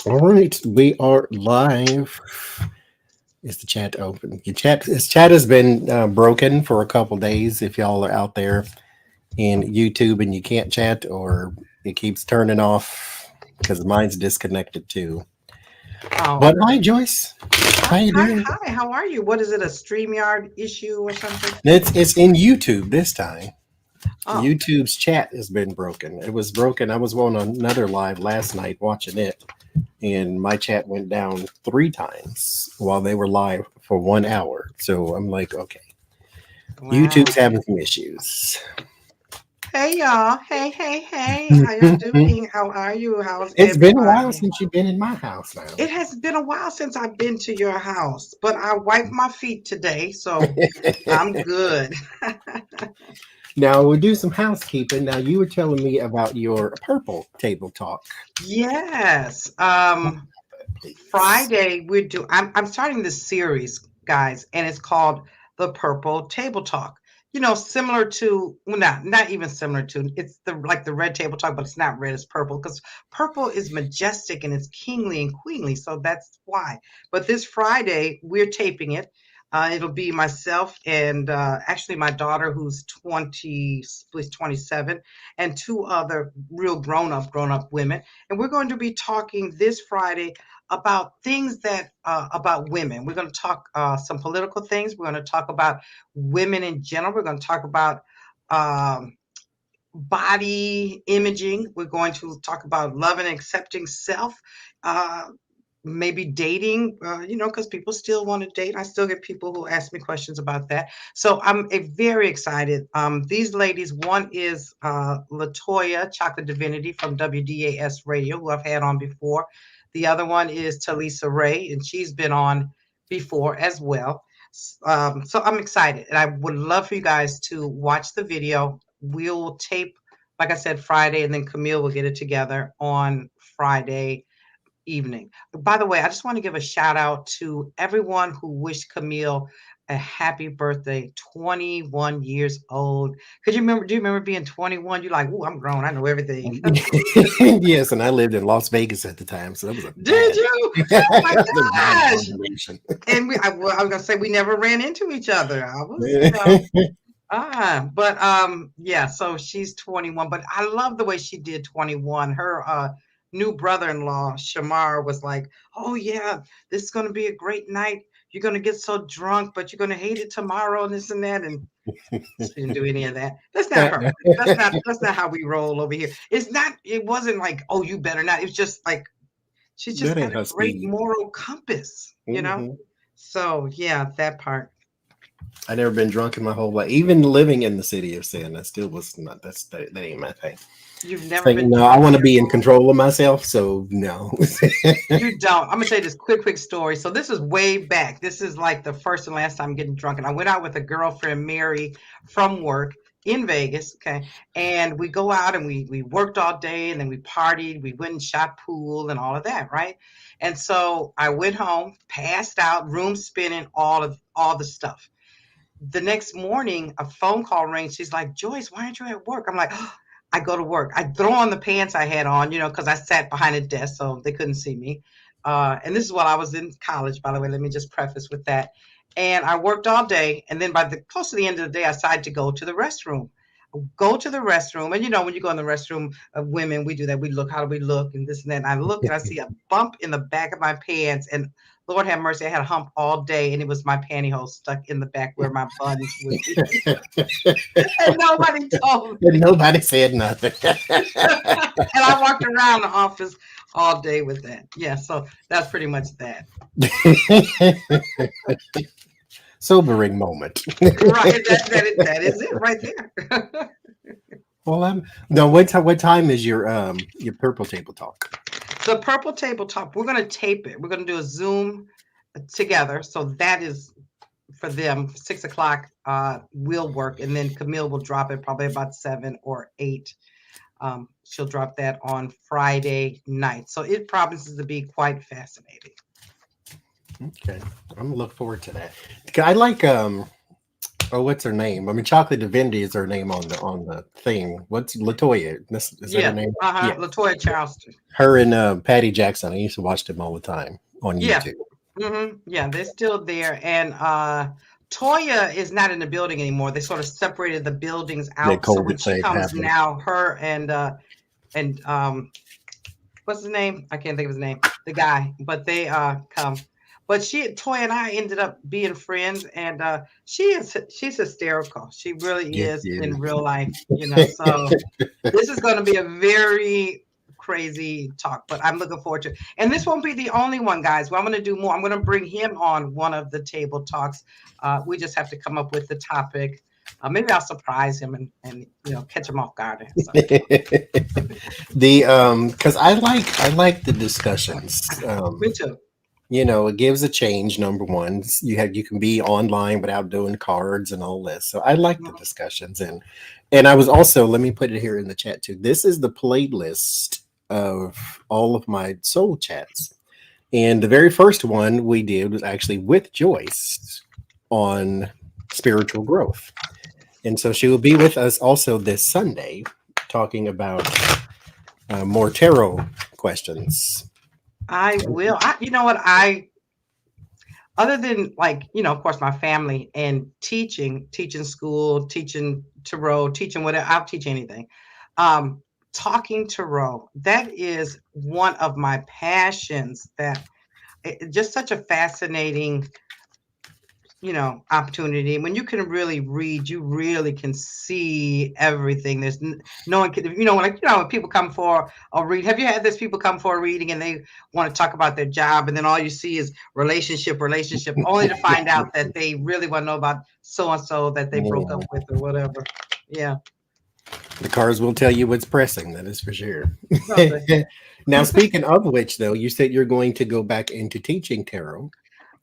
All right, we are live. Is the chat open? His chat has been broken for a couple days. If y'all are out there in YouTube and you can't chat, or it keeps turning off because mine's disconnected too. Oh, But hi, Joyce. hi, How you hi, doing? hi. How are you? What is it? A StreamYard issue or something? It's in YouTube this time. Oh, YouTube's chat has been broken. It was broken. I was on another live last night watching it, and my chat went down 3 times while they were live for 1 hour. So I'm like, okay, wow. YouTube's having some issues. Hey, y'all. Hey, hey, hey. How y'all doing? How are you? How's It's been a while everybody? since you've been in my house now. It has been a while since I've been to your house, but I wiped my feet today, so I'm good. Now we'll do some housekeeping. Now you were telling me about your purple table talk, Yes. please. Friday I'm starting this series, guys, and it's called The Purple Table Talk. Similar to, well, not even similar to, it's the red table talk, but it's not red, it's purple, because purple is majestic and it's kingly and queenly. So that's why. But this Friday, we're taping it. It'll be myself and actually my daughter, who's 20, who's 27, and two other real grown up women. And we're going to be talking this Friday about things that about women. We're going to talk some political things. We're going to talk about women in general. We're going to talk about um, body imaging. We're going to talk about love and accepting self. Uh, Maybe dating, because people still want to date. I still get people who ask me questions about that. So I'm very excited. These ladies, one is Latoya Chocolate Divinity from WDAS Radio, who I've had on before. The other one is Talisa Ray, and she's been on before as well. So I'm excited, and I would love for you guys to watch the video. We'll tape, like I said, Friday, and then Camille will get it together on Friday evening. By the way, I just want to give a shout out to everyone who wished Camille a happy birthday, 21 years old. Do you remember being 21? You're like, oh, I'm grown. I know everything. Yes, and I lived in Las Vegas at the time, so that was a Did bad, you? Oh my that was a bad gosh. combination. And well, I was gonna say we never ran into each other. I was. But yeah, so she's 21, but I love the way she did 21. Her new brother-in-law, Shamar, was like, "Oh yeah, this is going to be a great night. You're going to get so drunk, but you're going to hate it tomorrow and this and that." And she didn't do any of that. That's not her. That's not how we roll over here. It wasn't like, "Oh, you better not." It was just like she's just That got ain't a her great speed. moral compass. Hmm. So, yeah, that part. I never been drunk in my whole life. Even living in the city of sin, I still was not. That ain't my thing. You've It's never like, been no, I drunk in want to your be in whole life? control of myself. So no. You don't. I'm gonna tell you this quick story. So this is way back. This is like the first and last time getting drunk. And I went out with a girlfriend, Mary, from work in Vegas. Okay. And we go out and we worked all day and then we partied. We went and shot pool and all of that, right? And so I went home, passed out, room spinning, all the stuff. The next morning, a phone call rings. She's like, Joyce, why aren't you at work? I'm like, oh, I go to work. I throw on the pants I had on, because I sat behind a desk so they couldn't see me. And this is while I was in college, by the way. Let me just preface with that. And I worked all day. And then by the close to the end of the day, I decided to go to the restroom. Go to the restroom. And when you go in the restroom, women, we do that. We look, how do we look? And this and that. And I look and I see a bump in the back of my pants. And Lord have mercy, I had a hump all day, and it was my pantyhose stuck in the back where my buns would be. And nobody told And me. nobody said nothing. And I walked around the office all day with that. Yeah, so that's pretty much that. Sobering moment. Right. That is it right there. Well, I'm no. What time is your purple table talk? The purple tabletop, we're going to tape it. We're going to do a Zoom together. So that is for them, 6 o'clock will work. And then Camille will drop it probably about 7 or 8. She'll drop that on Friday night. So it promises to be quite fascinating. Okay, I'm gonna look forward to that. I like Oh, what's her name? I mean, Chocolate Divinity is her name on the thing. What's Latoya? Is that her Yeah. name? Uh-huh. Yeah, Latoya Charleston. her and Patty Jackson. I used to watch them all the time on Yeah. YouTube. Yeah, they're still there. And Toya is not in the building anymore. They sort of separated the buildings That out. So when COVID she thing comes happened. now, her and what's his name? I can't think of his name. The guy, but they come. But Toya and I ended up being friends, and she's hysterical. She really Get is in you. real life, you know. So this is going to be a very crazy talk, but I'm looking forward to it. And this won't be the only one, guys. Well, I'm going to do more. I'm going to bring him on one of the table talks. We just have to come up with the topic. Maybe I'll surprise him and catch him off guard. So. Because I like the discussions. Me too. It gives a change. Number one, you can be online without doing cards and all this. So I like the discussions, and I was also, let me put it here in the chat too. This is the playlist of all of my soul chats, and the very first one we did was actually with Joyce on spiritual growth, and so she will be with us also this Sunday, talking about more tarot questions. I will. You know what? Other than of course, my family and teaching school, teaching tarot, teaching whatever, I'll teach anything. Talking tarot, that is one of my passions. Just such a fascinating, opportunity. When you can really read, you really can see everything. No one can, when people come for a read. Have you had this? People come for a reading and they want to talk about their job, and then all you see is relationship, only to find out that they really want to know about so and so that they broke up with or whatever. Yeah. The cards will tell you what's pressing, that is for sure. Okay. Now, speaking of which, though, you said you're going to go back into teaching tarot.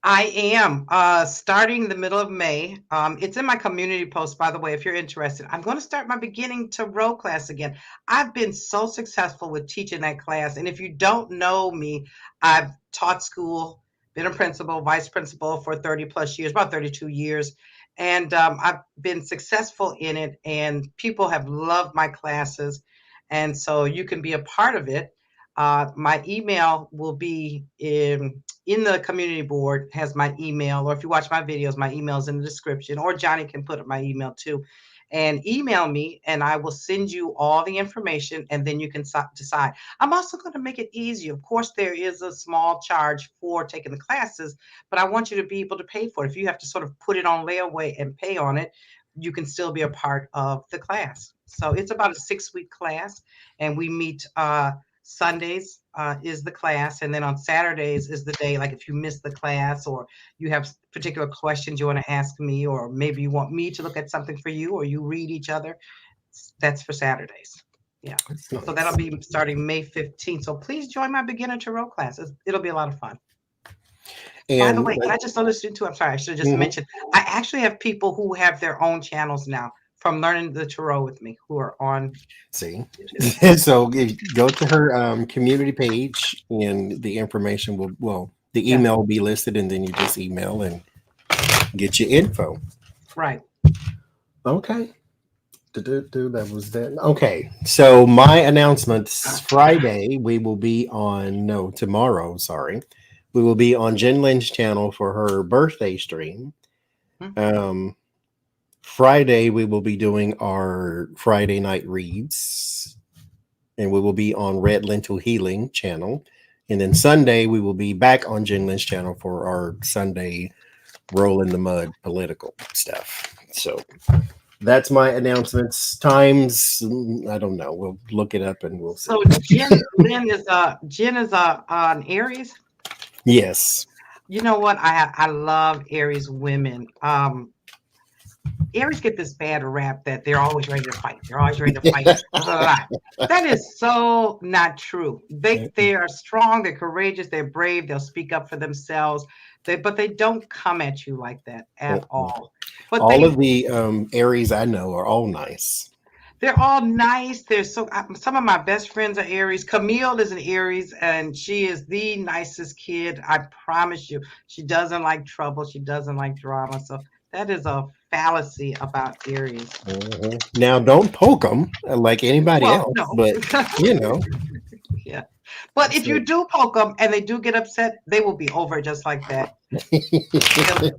I am starting the middle of May. It's in my community post, by the way, if you're interested. I'm going to start my beginning tarot class again. I've been so successful with teaching that class. And if you don't know me, I've taught school, been a principal, vice principal for 30 plus years, about 32 years. And I've been successful in it, and people have loved my classes. And so you can be a part of it. My email will be in the community board, has my email, or if you watch my videos, my email is in the description, or Johnny can put up my email too. And email me, and I will send you all the information, and then you can decide. I'm also going to make it easy. Of course, there is a small charge for taking the classes, but I want you to be able to pay for it. If you have to sort of put it on layaway and pay on it, you can still be a part of the class. So it's about a 6-week class, and we meet Sundays is the class, and then on Saturdays is the day. Like if you miss the class, or you have particular questions you want to ask me, or maybe you want me to look at something for you, or you read each other, that's for Saturdays. Yeah. Nice. So that'll be starting May 15th. So please join my beginner tarot class. It'll be a lot of fun. By the way, can I just listen to? I'm sorry, I should have just mentioned. I actually have people who have their own channels now from learning the tarot with me who are on. See, so go to her community page, and the information the email will be listed, and then you just email and get your info. Right. Okay. That was that. Okay. So my announcements: Friday we will be tomorrow. Sorry, we will be on Jen Lynn's channel for her birthday stream. Friday, we will be doing our Friday night reads, and we will be on Red Lentil Healing channel. And then Sunday, we will be back on Jen Lynn's channel for our Sunday roll in the mud political stuff. So that's my announcements. Times, I don't know. We'll look it up and we'll see. So Jen is an Aries. Yes. You know what? I love Aries women. Aries get this bad rap that they're always ready to fight. They're always ready to fight. That is so not true. They are strong. They're courageous. They're brave. They'll speak up for themselves. But they don't come at you like that at all. But all of the Aries I know are all nice. They're all nice. Some of my best friends are Aries. Camille is an Aries, and she is the nicest kid. I promise you. She doesn't like trouble. She doesn't like drama. So that is a fallacy about Aries. Now, don't poke them like anybody Well, else, no. but you know. Yeah. But if So, you do poke them and they do get upset, they will be over it just like that.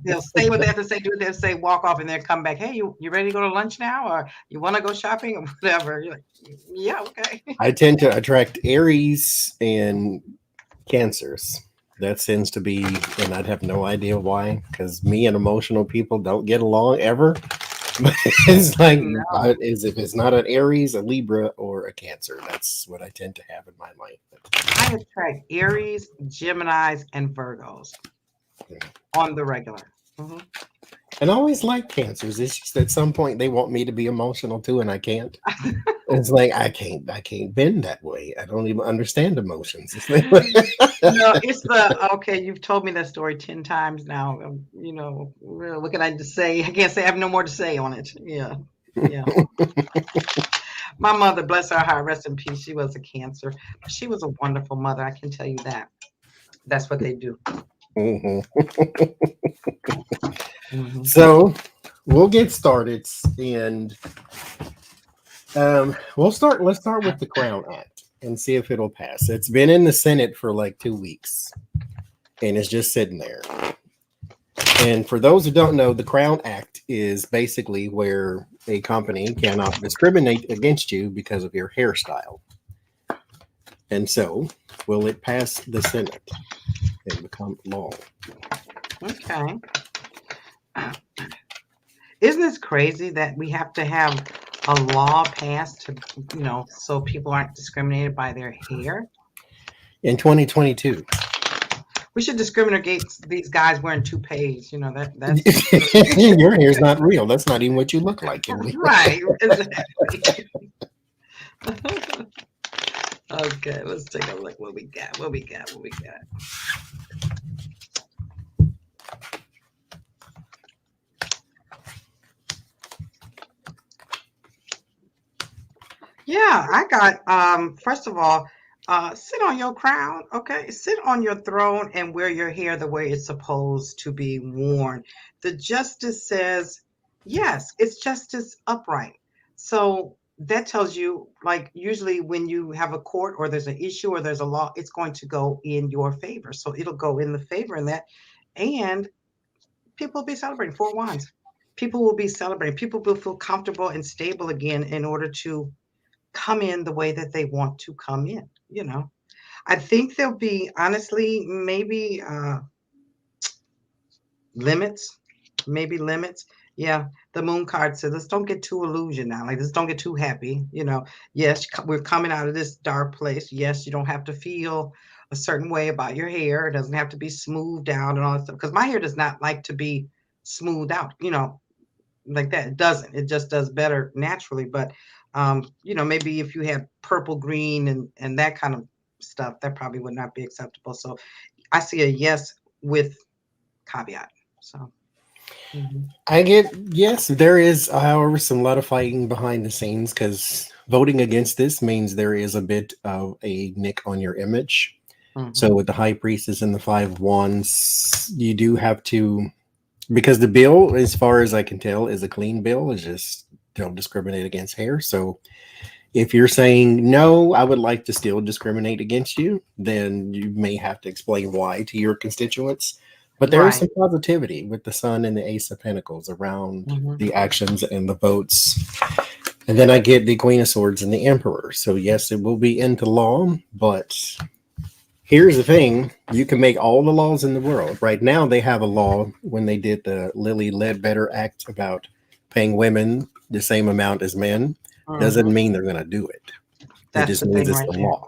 They'll say what they have to say, do what they have to say, walk off, and then come back. Hey, you ready to go to lunch now, or you want to go shopping, or whatever? You're like, yeah, okay. I tend to attract Aries and Cancers. That seems to be, and I'd have no idea why, because me and emotional people don't get along ever. But it's like, No. if it's not an Aries, a Libra, or a Cancer, that's what I tend to have in my life. I attract Aries, Geminis, and Virgos on the regular. And I always like Cancers. It's just at some point they want me to be emotional too, and I can't. It's like I can't bend that way. I don't even understand emotions. No, it's okay. You've told me that story 10 times now. What can I just say? I can't say I have no more to say on it. Yeah. My mother, bless her heart, rest in peace. She was a Cancer. She was a wonderful mother. I can tell you that. That's what they do. So we'll get started, and let's start with the Crown Act and see if it'll pass. It's been in the Senate for like 2 weeks, and it's just sitting there. And for those who don't know, the Crown Act is basically where a company cannot discriminate against you because of your hairstyle. And so, will it pass the Senate and become law? Okay. Isn't this crazy that we have to have a law passed to, so people aren't discriminated by their hair? In 2022. We should discriminate against these guys wearing toupees. That's your hair's not real. That's not even what you look like. Right. Exactly. Okay, let's take a look. What we got? Yeah, I got first of all, sit on your crown, okay? Sit on your throne and wear your hair the way it's supposed to be worn. The justice says, yes, it's justice upright. So that tells you, like, usually when you have a court or there's an issue or there's a law, it's going to go in your favor. So it'll go in the favor in that. And people will be celebrating 4 wands. People will be celebrating. People will feel comfortable and stable again in order to come in the way that they want to come in. I think there'll be, honestly, maybe limits. Yeah, the moon card says, let's don't get too illusioned now. Like, let's don't get too happy. Yes, we're coming out of this dark place. Yes, you don't have to feel a certain way about your hair. It doesn't have to be smoothed out and all that stuff. Because my hair does not like to be smoothed out, like that. It doesn't. It just does better naturally. But, maybe if you have purple, green, and that kind of stuff, that probably would not be acceptable. So I see a yes with caveat. So I get, yes, there is, however, a lot of fighting behind the scenes because voting against this means there is a bit of a nick on your image. So with the High Priestess and the 5 Wands, you do have to, because the bill, as far as I can tell, is a clean bill. It's just don't discriminate against hair. So if you're saying, no, I would like to still discriminate against you, then you may have to explain why to your constituents. But there is some positivity with the Sun and the Ace of Pentacles around the actions and the votes. And then I get the Queen of Swords and the Emperor. So yes, it will be into law, but here's the thing. You can make all the laws in the world. Right now, they have a law when they did the Lilly Ledbetter Act about paying women the same amount as men. Doesn't mean they're going to do it. It just means it's the law.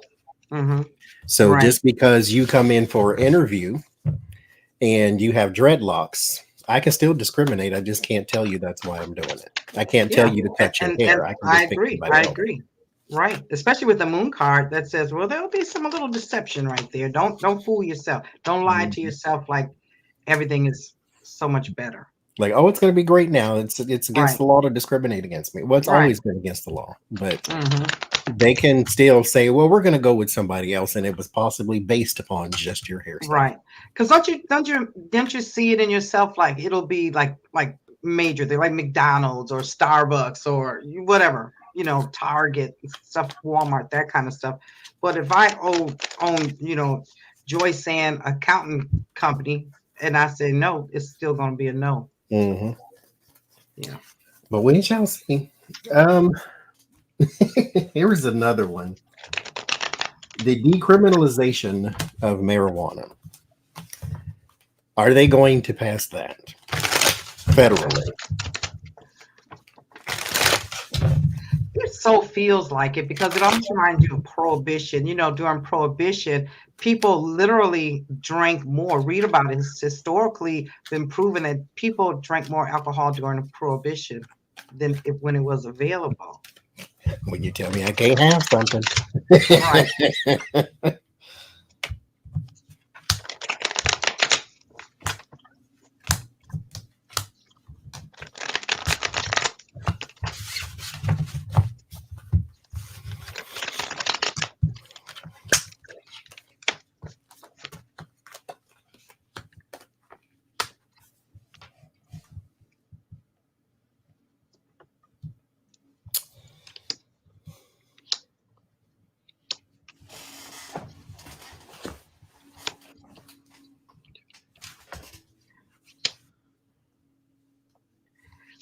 So just because you come in for an interview and you have dreadlocks, I can still discriminate. I just can't tell you that's why I'm doing it. I can't tell you to cut your hair. I agree. Right. Especially with the moon card that says, well, there'll be some little deception right there. Don't fool yourself. Don't lie to yourself like everything is so much better. Like, oh, it's going to be great now. It's against the law to discriminate against me. Well, it's always been against the law, but they can still say, well, we're going to go with somebody else, and it was possibly based upon just your hairstyle. Right. Because don't you see it in yourself? Like, it'll be like major. They're like McDonald's or Starbucks or whatever, Target stuff, Walmart, that kind of stuff. But if I own, Joyce and accounting company, and I say no, it's still going to be a no. Mm-hmm. Yeah. But we shall see. Here's another one. The decriminalization of marijuana. Are they going to pass that federally? It so feels like it because it almost reminds you of prohibition. During prohibition, people literally drank more. Read about it. It's historically been proven that people drank more alcohol during prohibition than when it was available. When you tell me I can't have something. Right.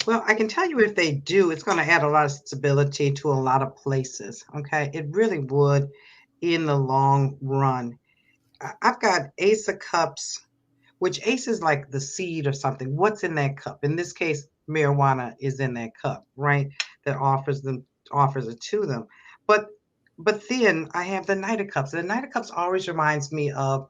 Well, I can tell you if they do, it's going to add a lot of stability to a lot of places. Okay. It really would in the long run. I've got Ace of Cups, which Ace is like the seed or something. What's in that cup? In this case, marijuana is in that cup, right? That offers it to them. But then I have the Knight of Cups. The Knight of Cups always reminds me of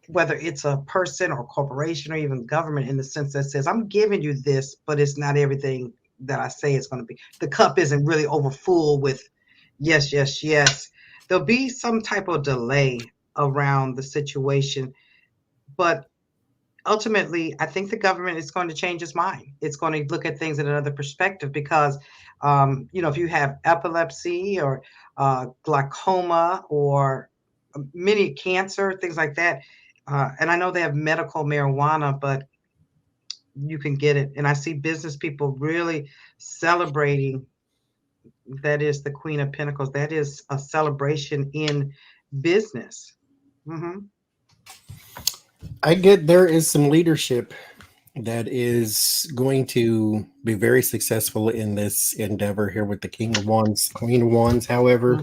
whether it's a person or corporation or even government, in the sense that says, I'm giving you this, but it's not everything that I say it's going to be. The cup isn't really over full with yes, yes, yes. There'll be some type of delay around the situation, but ultimately, I think the government is going to change its mind. It's going to look at things in another perspective because, if you have epilepsy or glaucoma or many cancer, things like that, and I know they have medical marijuana, but you can get it. And I see business people really celebrating. That is the Queen of Pentacles. That is a celebration in business. Mm-hmm. I get there is some leadership that is going to be very successful in this endeavor here with the King of Wands, Queen of Wands. However,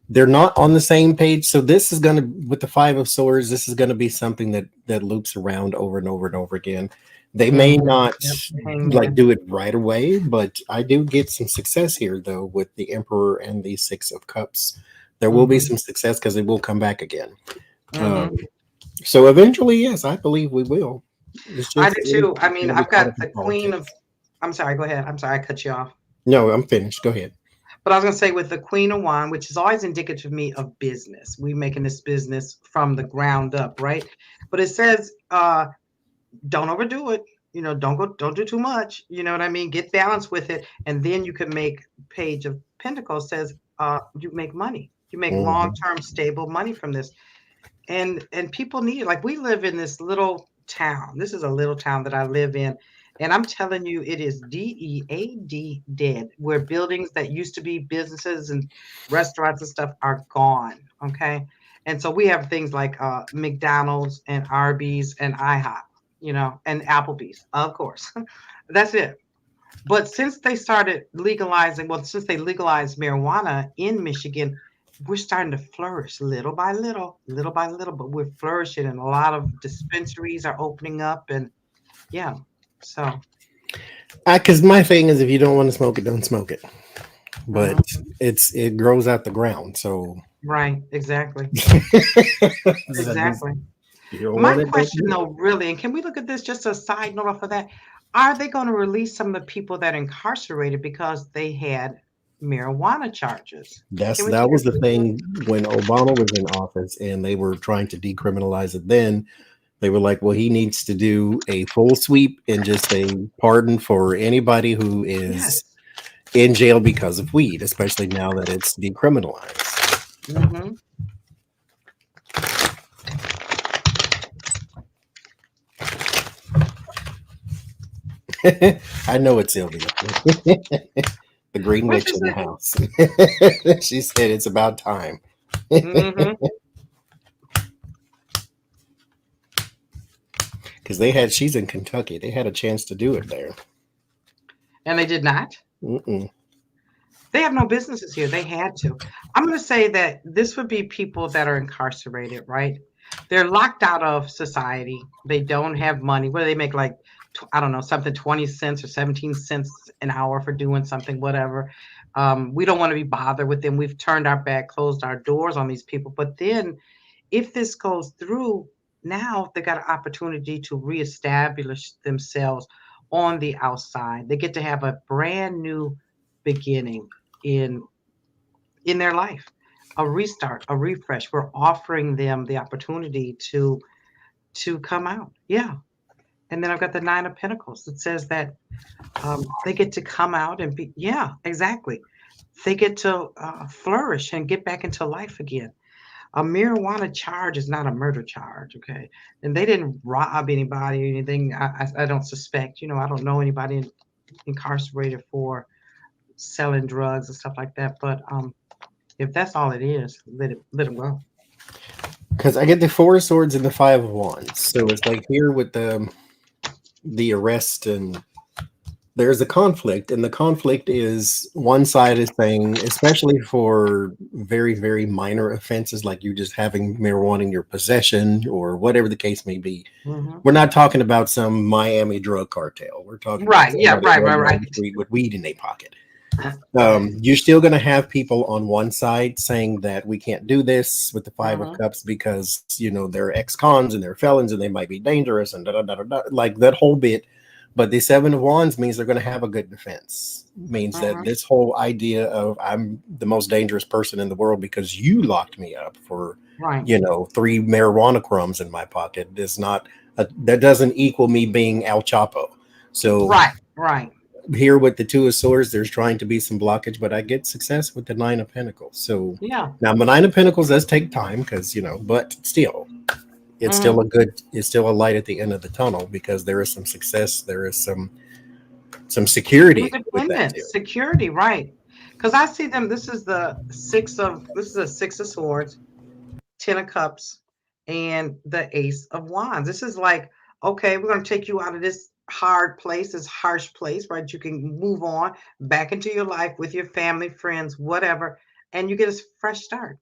they're not on the same page. So this is going to, with the Five of Swords, this is going to be something that loops around over and over and over again. They may not do it right away, but I do get some success here though with the Emperor and the Six of Cups. There will be some success because it will come back again. So eventually, yes, I believe we will. I do too. I mean, I've got the Queen of. I'm sorry. Go ahead. I'm sorry. I cut you off. No, I'm finished. Go ahead. But I was going to say with the Queen of Wands, which is always indicative to me of business. We making this business from the ground up, right? But it says, don't overdo it. Don't do too much. You know what I mean? Get balanced with it, and then you can make. Page of Pentacles says, you make money. You make long-term stable money from this, and people need it. Like we live in this little town. This is a little town that I live in. And I'm telling you, it is DEAD dead, where buildings that used to be businesses and restaurants and stuff are gone. Okay. And so we have things like McDonald's and Arby's and IHOP, and Applebee's, of course. That's it. But since they started legalizing, since they legalized marijuana in Michigan, we're starting to flourish little by little, but we're flourishing, and a lot of dispensaries are opening up. And yeah. So, because my thing is, if you don't want to smoke it, don't smoke it. But it grows out the ground, so right, exactly, exactly. My question, though, really, and can we look at this just a side note off of that? Are they going to release some of the people that are incarcerated because they had marijuana charges? That was the thing when Obama was in office, and they were trying to decriminalize it. Then they were like, well, he needs to do a full sweep and just a pardon for anybody who is in jail because of weed, especially now that it's decriminalized. I know it's Sylvia. The Green What Witch you in the say? house. She said it's about time. Mm-hmm. Because she's in Kentucky. They had a chance to do it there. And they did not. Mm-mm. They have no businesses here. They had to. I'm going to say that this would be people that are incarcerated, right? They're locked out of society. They don't have money. What do they make? Like, I don't know, something 20 cents or 17 cents an hour for doing something, whatever. We don't want to be bothered with them. We've turned our back, closed our doors on these people. But then if this goes through, now they got an opportunity to reestablish themselves on the outside. They get to have a brand new beginning in their life, a restart, a refresh. We're offering them the opportunity to come out. Yeah. And then I've got the Nine of Pentacles that says that they get to come out and be, yeah, exactly. They get to flourish and get back into life again. A marijuana charge is not a murder charge, okay? And they didn't rob anybody or anything. I don't suspect, I don't know anybody incarcerated for selling drugs and stuff like that. But if that's all it is, let it go. Because I get the Four of Swords and the Five of Wands. So it's like here with the arrest, and there's a conflict, and the conflict is one side is saying, especially for very, very minor offenses, like you just having marijuana in your possession or whatever the case may be. Mm-hmm. We're not talking about some Miami drug cartel. We're talking about Right. Yeah. somebody Right. running Right. down Right. the street with weed in their pocket. You're still going to have people on one side saying that we can't do this with the Five of Mm-hmm. Cups because they're ex-cons and they're felons and they might be dangerous and like that whole bit. But the Seven of Wands means they're going to have a good defense. Means that Mm-hmm. this whole idea of I'm the most dangerous person in the world because you locked me up for Right. 3 marijuana crumbs in my pocket is not that doesn't equal me being El Chapo. So Right. Right. here with the Two of Swords, there's trying to be some blockage, but I get success with the Nine of Pentacles. So Yeah. now the Nine of Pentacles does take time because but still, Mm-hmm. it's still a light at the end of the tunnel because there is some success, there is some security with that too. Independence, security, right? Because I see them. This is a Six of Swords, Ten of Cups, and the Ace of Wands. This is like, okay, we're going to take you out of this hard place, this harsh place, right? You can move on back into your life with your family, friends, whatever, and you get a fresh start,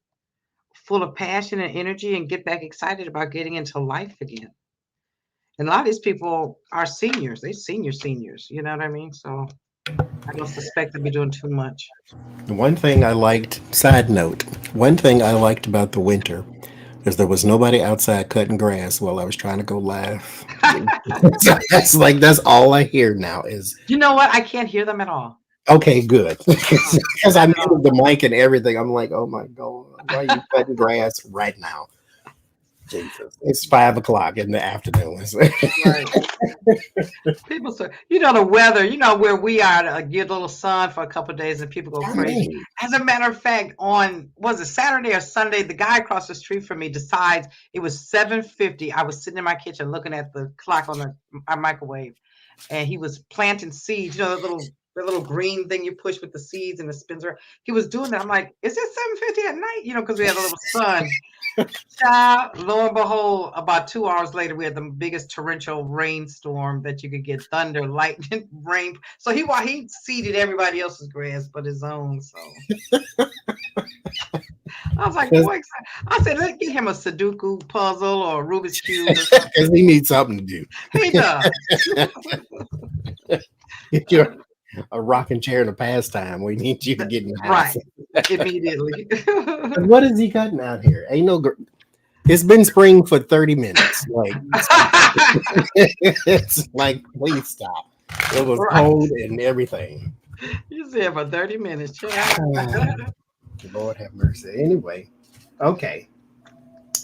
full of passion and energy, and get back excited about getting into life again. And a lot of these people are seniors. They seniors. You know what I mean? So I don't suspect they'll be doing too much. One thing I liked, side note, one thing I liked about the winter is there was nobody outside cutting grass while I was trying to go live. So that's all I hear now is You know what? I can't hear them at all. okay, good. Because I Not at all. muted the mic and everything. I'm like, oh my God, why are you cutting grass right now? Jesus. It's 5 o'clock in the afternoon. Right. People say, the weather, where we are, to get a little sun for a couple of days and people go crazy. As a matter of fact, was it Saturday or Sunday, the guy across the street from me decides it was 7:50. I was sitting in my kitchen looking at the clock on our microwave, and he was planting seeds, the little green thing you push with the seeds and the spins around. He was doing that. I'm like, is it 7:50 at night? Because we had a little sun. Child, lo and behold, about 2 hours later, we had the biggest torrential rainstorm that you could get, thunder, lightning, rain. So he seeded everybody else's grass but his own. So I was like, boy, I said, let's get him a Sudoku puzzle or a Rubik's Cube or something. Because he needs something to do. He does. Get you a rocking chair and a pastime. We need you to get in the house. Right. Immediately. What is he cutting out here? Ain't no. It's been spring for 30 minutes. Like it's like, please stop. It was cold and everything. You said for 30 minutes. Lord have mercy. Anyway, okay.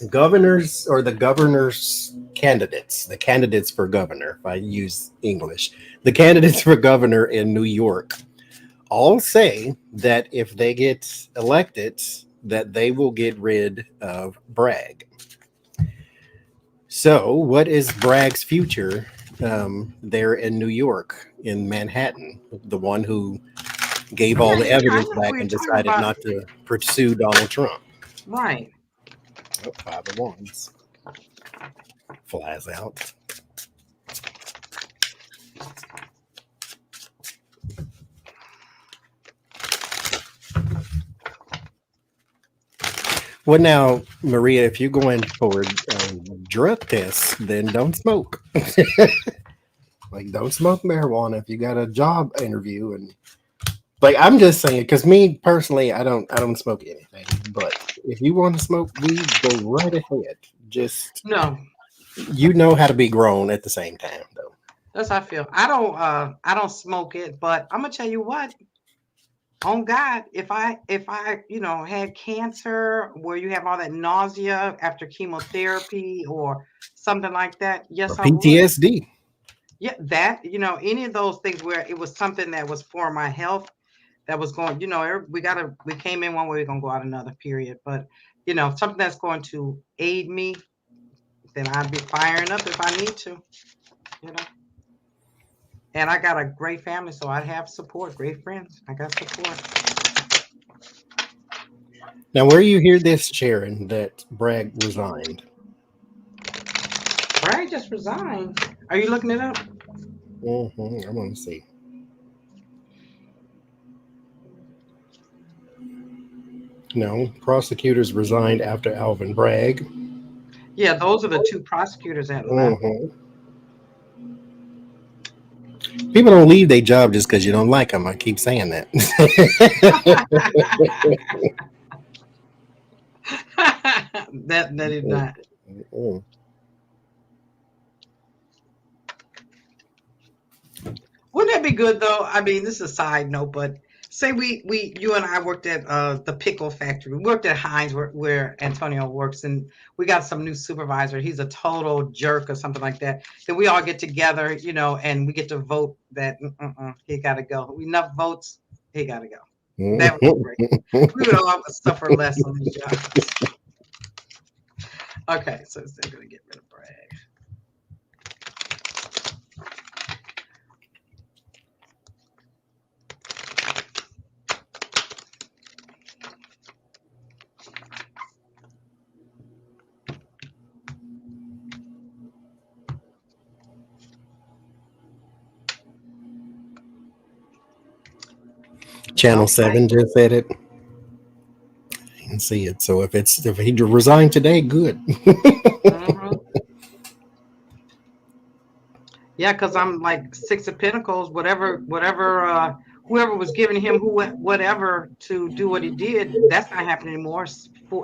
Governors or the governor's candidates, the candidates for governor, if I use English, the candidates for governor in New York all say that if they get elected, that they will get rid of Bragg. So what is Bragg's future there in New York, in Manhattan, the one who gave all Yeah, the yeah, I evidence know back who you're and talking decided about. not to pursue Donald Trump. Right. Oh, five of wands flies out. Well, now, Maria, if you're going for drug tests, then don't smoke. Like, don't smoke marijuana if you got a job interview. And like, I'm just saying, because me personally, I don't smoke anything. But if you want to smoke weed, go right ahead. Just No, you know how to be grown at the same time, though. that's how I feel. I don't smoke it, but I'm gonna tell you what. On God, if I had cancer where you have all that nausea after chemotherapy or something like that, Or yes, I would. PTSD. Yeah, that any of those things where it was something that was for my health that was going, we came in one way, we're gonna go out another period. But something that's going to aid me, then I'd be firing up if I need to, you know. And I got a great family, so I have support, great friends. I got support. Now, where you hear this, Sharon, that Bragg resigned? Bragg just resigned. Are you looking it up? I want to see. No, prosecutors resigned after Alvin Bragg. Yeah, those are the two prosecutors that left. hmm People don't leave their job just because you don't like them. I keep saying that. That is not. Mm. Wouldn't that be good though? I mean, this is a side note, but say you and I worked at the pickle factory. We worked at Heinz where Antonio works, and we got some new supervisor. He's a total jerk or something like that. Then we all get together, and we get to vote that he got to go. Enough votes, he got to go. That would be great. We would all suffer less on these jobs. Okay, so they're going to get rid of Bragg. Channel Okay. 7 just said it. I can see it. So if he resigned today, good. hmm Yeah, because I'm like Six of Pentacles, whoever was giving him whatever to do what he did, that's not happening anymore.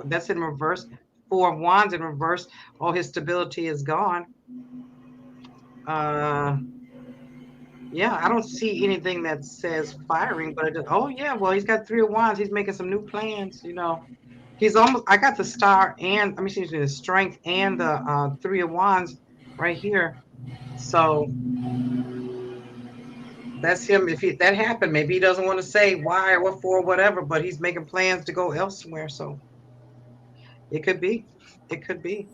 That's in reverse. Four of Wands in reverse. All his stability is gone. Uh, yeah, I don't see anything that says firing, but oh yeah, well he's got Three of Wands. He's making some new plans. He's almost. I got the Star and I mean, excuse me, the Strength and the Three of Wands right here. So that's him. If that happened, maybe he doesn't want to say why or what for, or whatever, but he's making plans to go elsewhere. So it could be. It could be.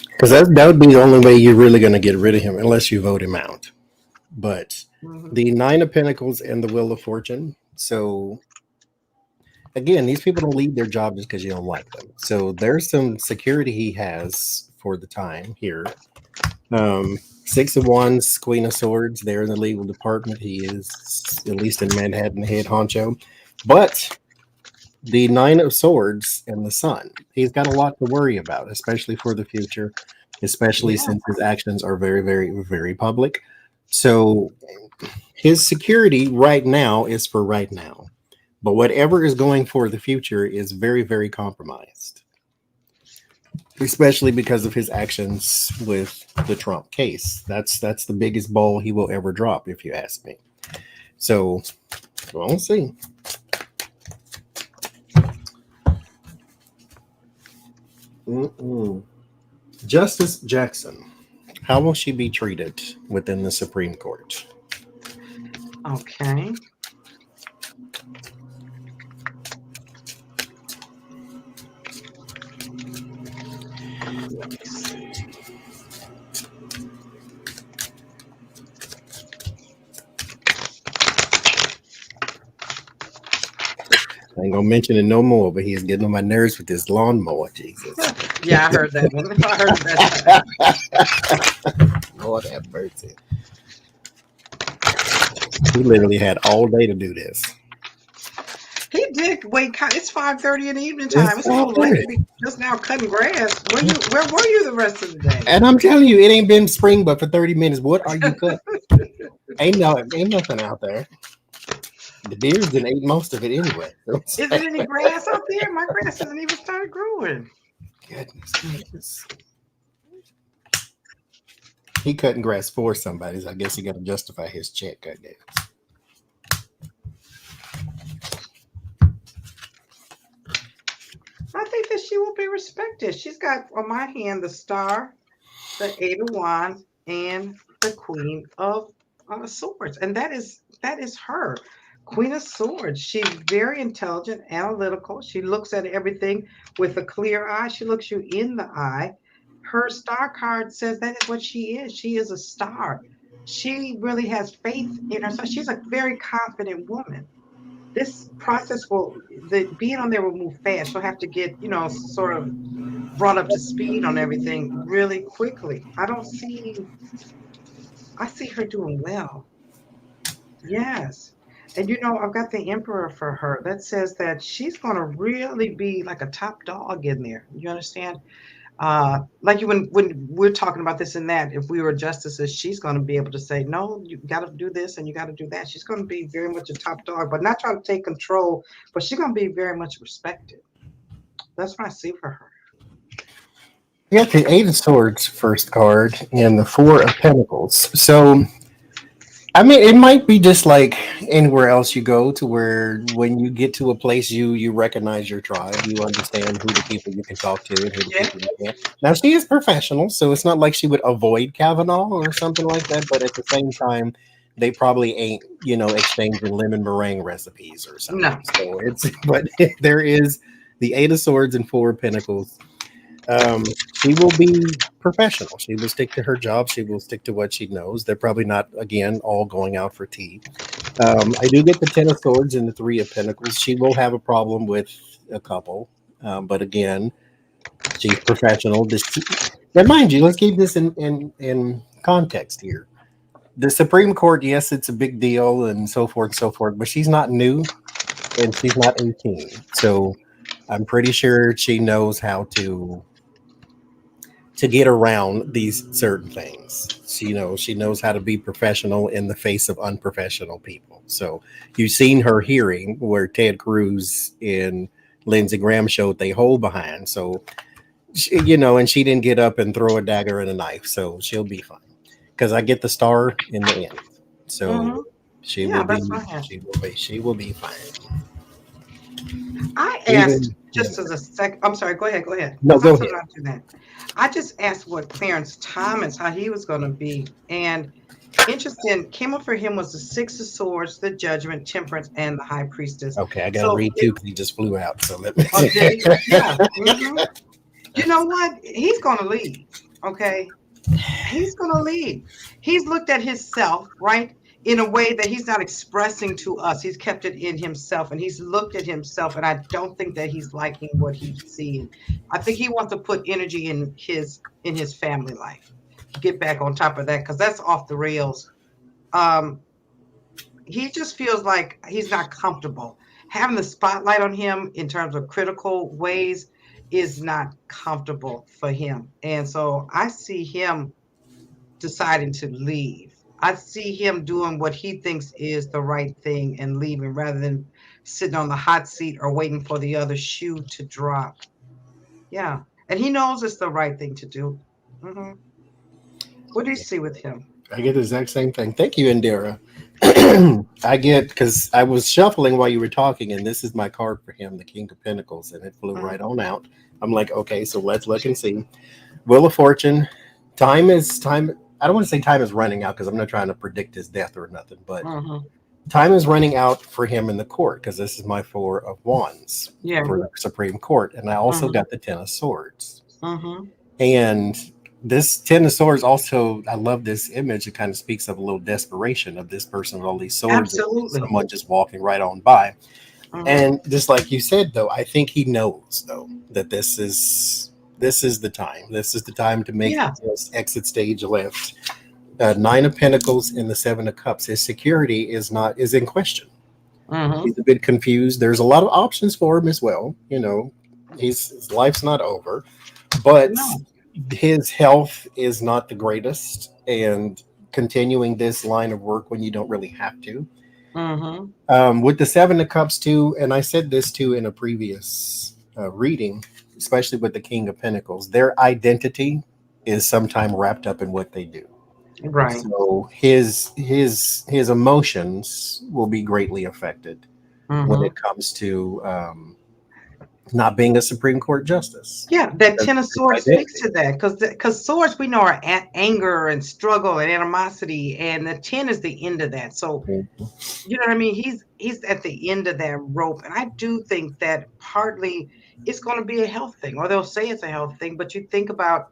Because that would be the only way you're really going to get rid of him, unless you vote him out. But Mm-hmm. the Nine of Pentacles and the Wheel of Fortune. So again, these people don't leave their job just because you don't like them. So there's some security he has for the time here. Six of Wands, Queen of Swords. There in the legal department, he is at least in Manhattan head honcho. But the Nine of Swords and the Sun, he's got a lot to worry about, especially for the future, especially Yeah. since his actions are very, very, very public. So his security right now is for right now. But whatever is going for the future is very, very compromised, especially because of his actions with the Trump case. That's the biggest ball he will ever drop, if you ask me. So we'll see. Justice Jackson, how will she be treated within the Supreme Court? Okay. Let me see. ain't gonna mention it no more, but he's getting on my nerves with this lawnmower. Jesus. Yeah, I heard that one. I heard that. Lord have mercy. He literally had all day to do this. He did wait. It's 5:30 in the evening It's time. It's a little late 5:30. to be just now cutting grass. Where were you the rest of the day? And I'm telling you, it ain't been spring, but for 30 minutes, what are you cutting? Ain't nothing out there. The deers done ate most of it anyway. Is there any grass out there? My grass hasn't even started growing. Goodness gracious. He cutting grass for somebody, so I guess he got to justify his check, I guess. I think that she will be respected. She's got on my hand the star, the 8 of wands, and the Queen of Swords, and that is her. Queen of Swords. She's very intelligent, analytical. She looks at everything with a clear eye. She looks you in the eye. Her star card says that is what she is. She is a star. She really has faith in herself. She's a very confident woman. This process being on there will move fast. She'll have to get, sort of brought up to speed on everything really quickly. I see her doing well. Yes. And I've got the Emperor for her. That says that she's going to really be like a top dog in there. You understand? Like when we're talking about this and that, if we were justices, she's going to be able to say, no, you got to do this and you got to do that. She's going to be very much a top dog, but not trying to take control, but she's going to be very much respected. That's what I see for her. We got the 8 of Swords first card and the 4 of Pentacles. So, I mean, it might be just like anywhere else you go, to where when you get to a place, you recognize your tribe, you understand who the people you can talk to and who the people you can't. Now, she is professional, so it's not like she would avoid Kavanaugh or something like that, but at the same time, they probably ain't, exchanging lemon meringue recipes or something. No. So but there is the 8 of Swords and 4 of Pentacles. She will be professional. She will stick to her job. She will stick to what she knows. They're probably not, again, all going out for tea. I do get the 10 of Swords and the 3 of Pentacles. She will have a problem with a couple. But again, she's professional. Now, mind you, let's keep this in context here. The Supreme Court, yes, it's a big deal and so forth, but she's not new and she's not 18. So I'm pretty sure she knows how to get around these certain things. She knows how to be professional in the face of unprofessional people. So you've seen her hearing where Ted Cruz and Lindsey Graham showed they hold behind. So, and she didn't get up and throw a dagger and a knife. So she'll be fine. Because I get the star in the end. So she will be fine. I asked as a sec. I'm sorry. Go ahead. No, go ahead. Not do that. I just asked what Clarence Thomas, how he was going to be, and interesting. Came up for him was the 6 of Swords, the Judgment, Temperance, and the High Priestess. Okay, I got to read too because he just flew out. So let me. Yeah. You know what? He's going to leave. Okay, he's going to leave. He's looked at himself, right? In a way that he's not expressing to us. He's kept it in himself and he's looked at himself, and I don't think that he's liking what he's seeing. I think he wants to put energy in his family life. Get back on top of that, because that's off the rails. He just feels like he's not comfortable. Having the spotlight on him in terms of critical ways is not comfortable for him. And so I see him deciding to leave. I see him doing what he thinks is the right thing and leaving, rather than sitting on the hot seat or waiting for the other shoe to drop. Yeah. And he knows it's the right thing to do. Mm-hmm. What do you see with him? I get the exact same thing. Thank you, Indira. Because I was shuffling while you were talking, and this is my card for him, the King of Pentacles, and it flew right on out. I'm like, okay, so let's look and see. Wheel of Fortune. Time. I don't want to say time is running out because I'm not trying to predict his death or nothing, but time is running out for him in the court, because this is my 4 of Wands for the Supreme Court. And I also got the 10 of Swords. And this 10 of Swords also, I love this image. It kind of speaks of a little desperation of this person with all these swords. Absolutely. Someone just walking right on by. Mm-hmm. And just like you said, though, I think he knows though that this is the time. This is the time to make Yeah. this exit stage left. Nine of Pentacles and the Seven of Cups. His security is in question. Mm-hmm. He's a bit confused. There's a lot of options for him as well. His life's not over, but No. his health is not the greatest, and continuing this line of work when you don't really have to. Mm-hmm. With the Seven of Cups too, and I said this too in a previous reading, especially with the King of Pentacles, their identity is sometime wrapped up in what they do. Right. So his emotions will be greatly affected when Mm-hmm. it comes to not being a Supreme Court justice. Yeah, that That's Ten of his Swords speaks identity. to that because swords we know are anger and struggle and animosity, and the 10 is the end of that. So Mhm. you know what I mean? He's at the end of that rope, and I do think that partly it's going to be a health thing, or they'll say it's a health thing. But you think about,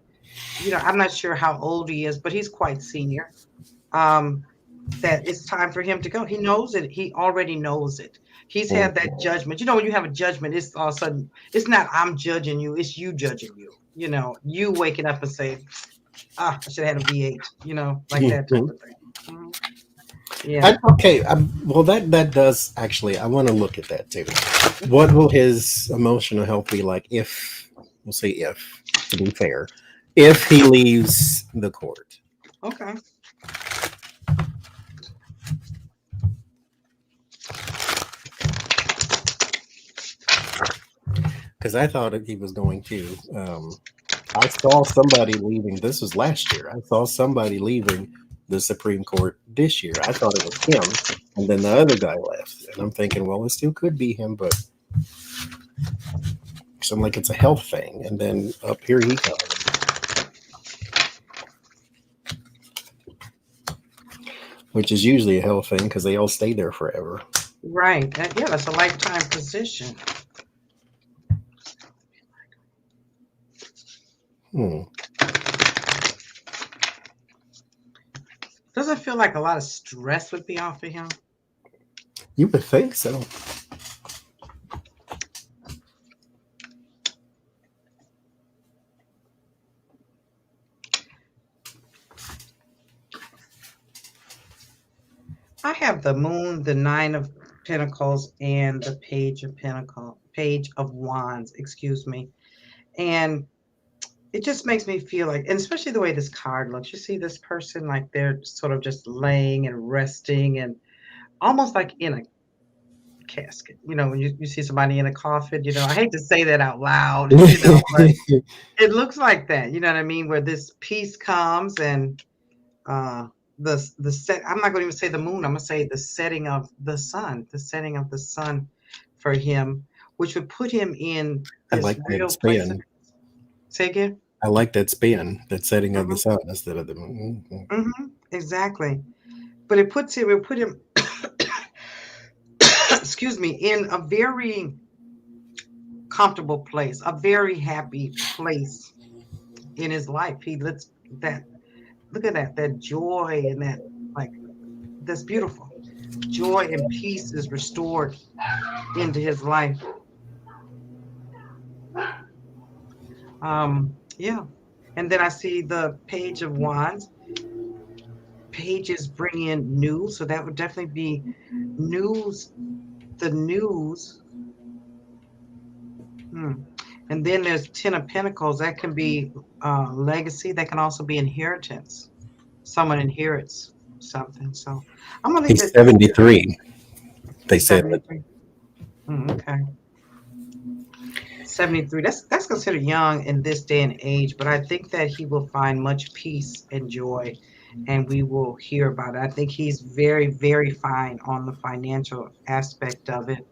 I'm not sure how old he is, but he's quite senior. Um, that it's time for him to go. He knows it. He already knows it. He's had that Mhm. judgment. When you have a judgment, it's all of a sudden, it's not I'm judging you, it's you judging you. You waking up and say, I should have had a V8, like that type Mhm. of thing. Mhm. Yeah. Okay, well that does actually. I want to look at that too. What will his emotional health be like if we'll say if to be fair, if he leaves the court? Okay. Because I thought he was going to. I saw somebody leaving. This was last year. I saw somebody leaving the Supreme Court this year. I thought it was him, and then the other guy left. And I'm thinking, well, it still could be him, but so I'm like, it's a health thing. And then up here he comes, which is usually a health thing because they all stay there forever. Right. Yeah, that's a lifetime position. Hmm. Doesn't feel like a lot of stress would be off of him. You would think so. I have the moon, the nine of pentacles, and the page of wands, excuse me. And it just makes me feel like, and especially the way this card looks, you see this person like they're sort of just laying and resting and almost like in a casket. When you see somebody in a coffin, I hate to say that out loud, but it looks like that, you know what I mean? Where this peace comes and uh the set, I'm not going to even say the moon, I'm going to say the setting of the sun for him, which would put him in I this like that real place of, spin. say again. I like that spin, that setting of the Hmm. sun instead of the moon. Mhm. Hmm. Exactly. But it put him excuse me, in a very comfortable place, a very happy place in his life. He lets that, look at that joy and that, like, that's beautiful. Joy and peace is restored into his life. Yeah. And then I see the page of wands. Pages bring in news, so that would definitely be news. The news. Hmm. And then there's Ten of Pentacles. That can be legacy. That can also be inheritance. Someone inherits something. So I'm gonna leave He's it there. 73. They said that 73. Okay. 73. That's considered young in this day and age, but I think that he will find much peace and joy, and we will hear about it. I think he's very, very fine on the financial aspect of it.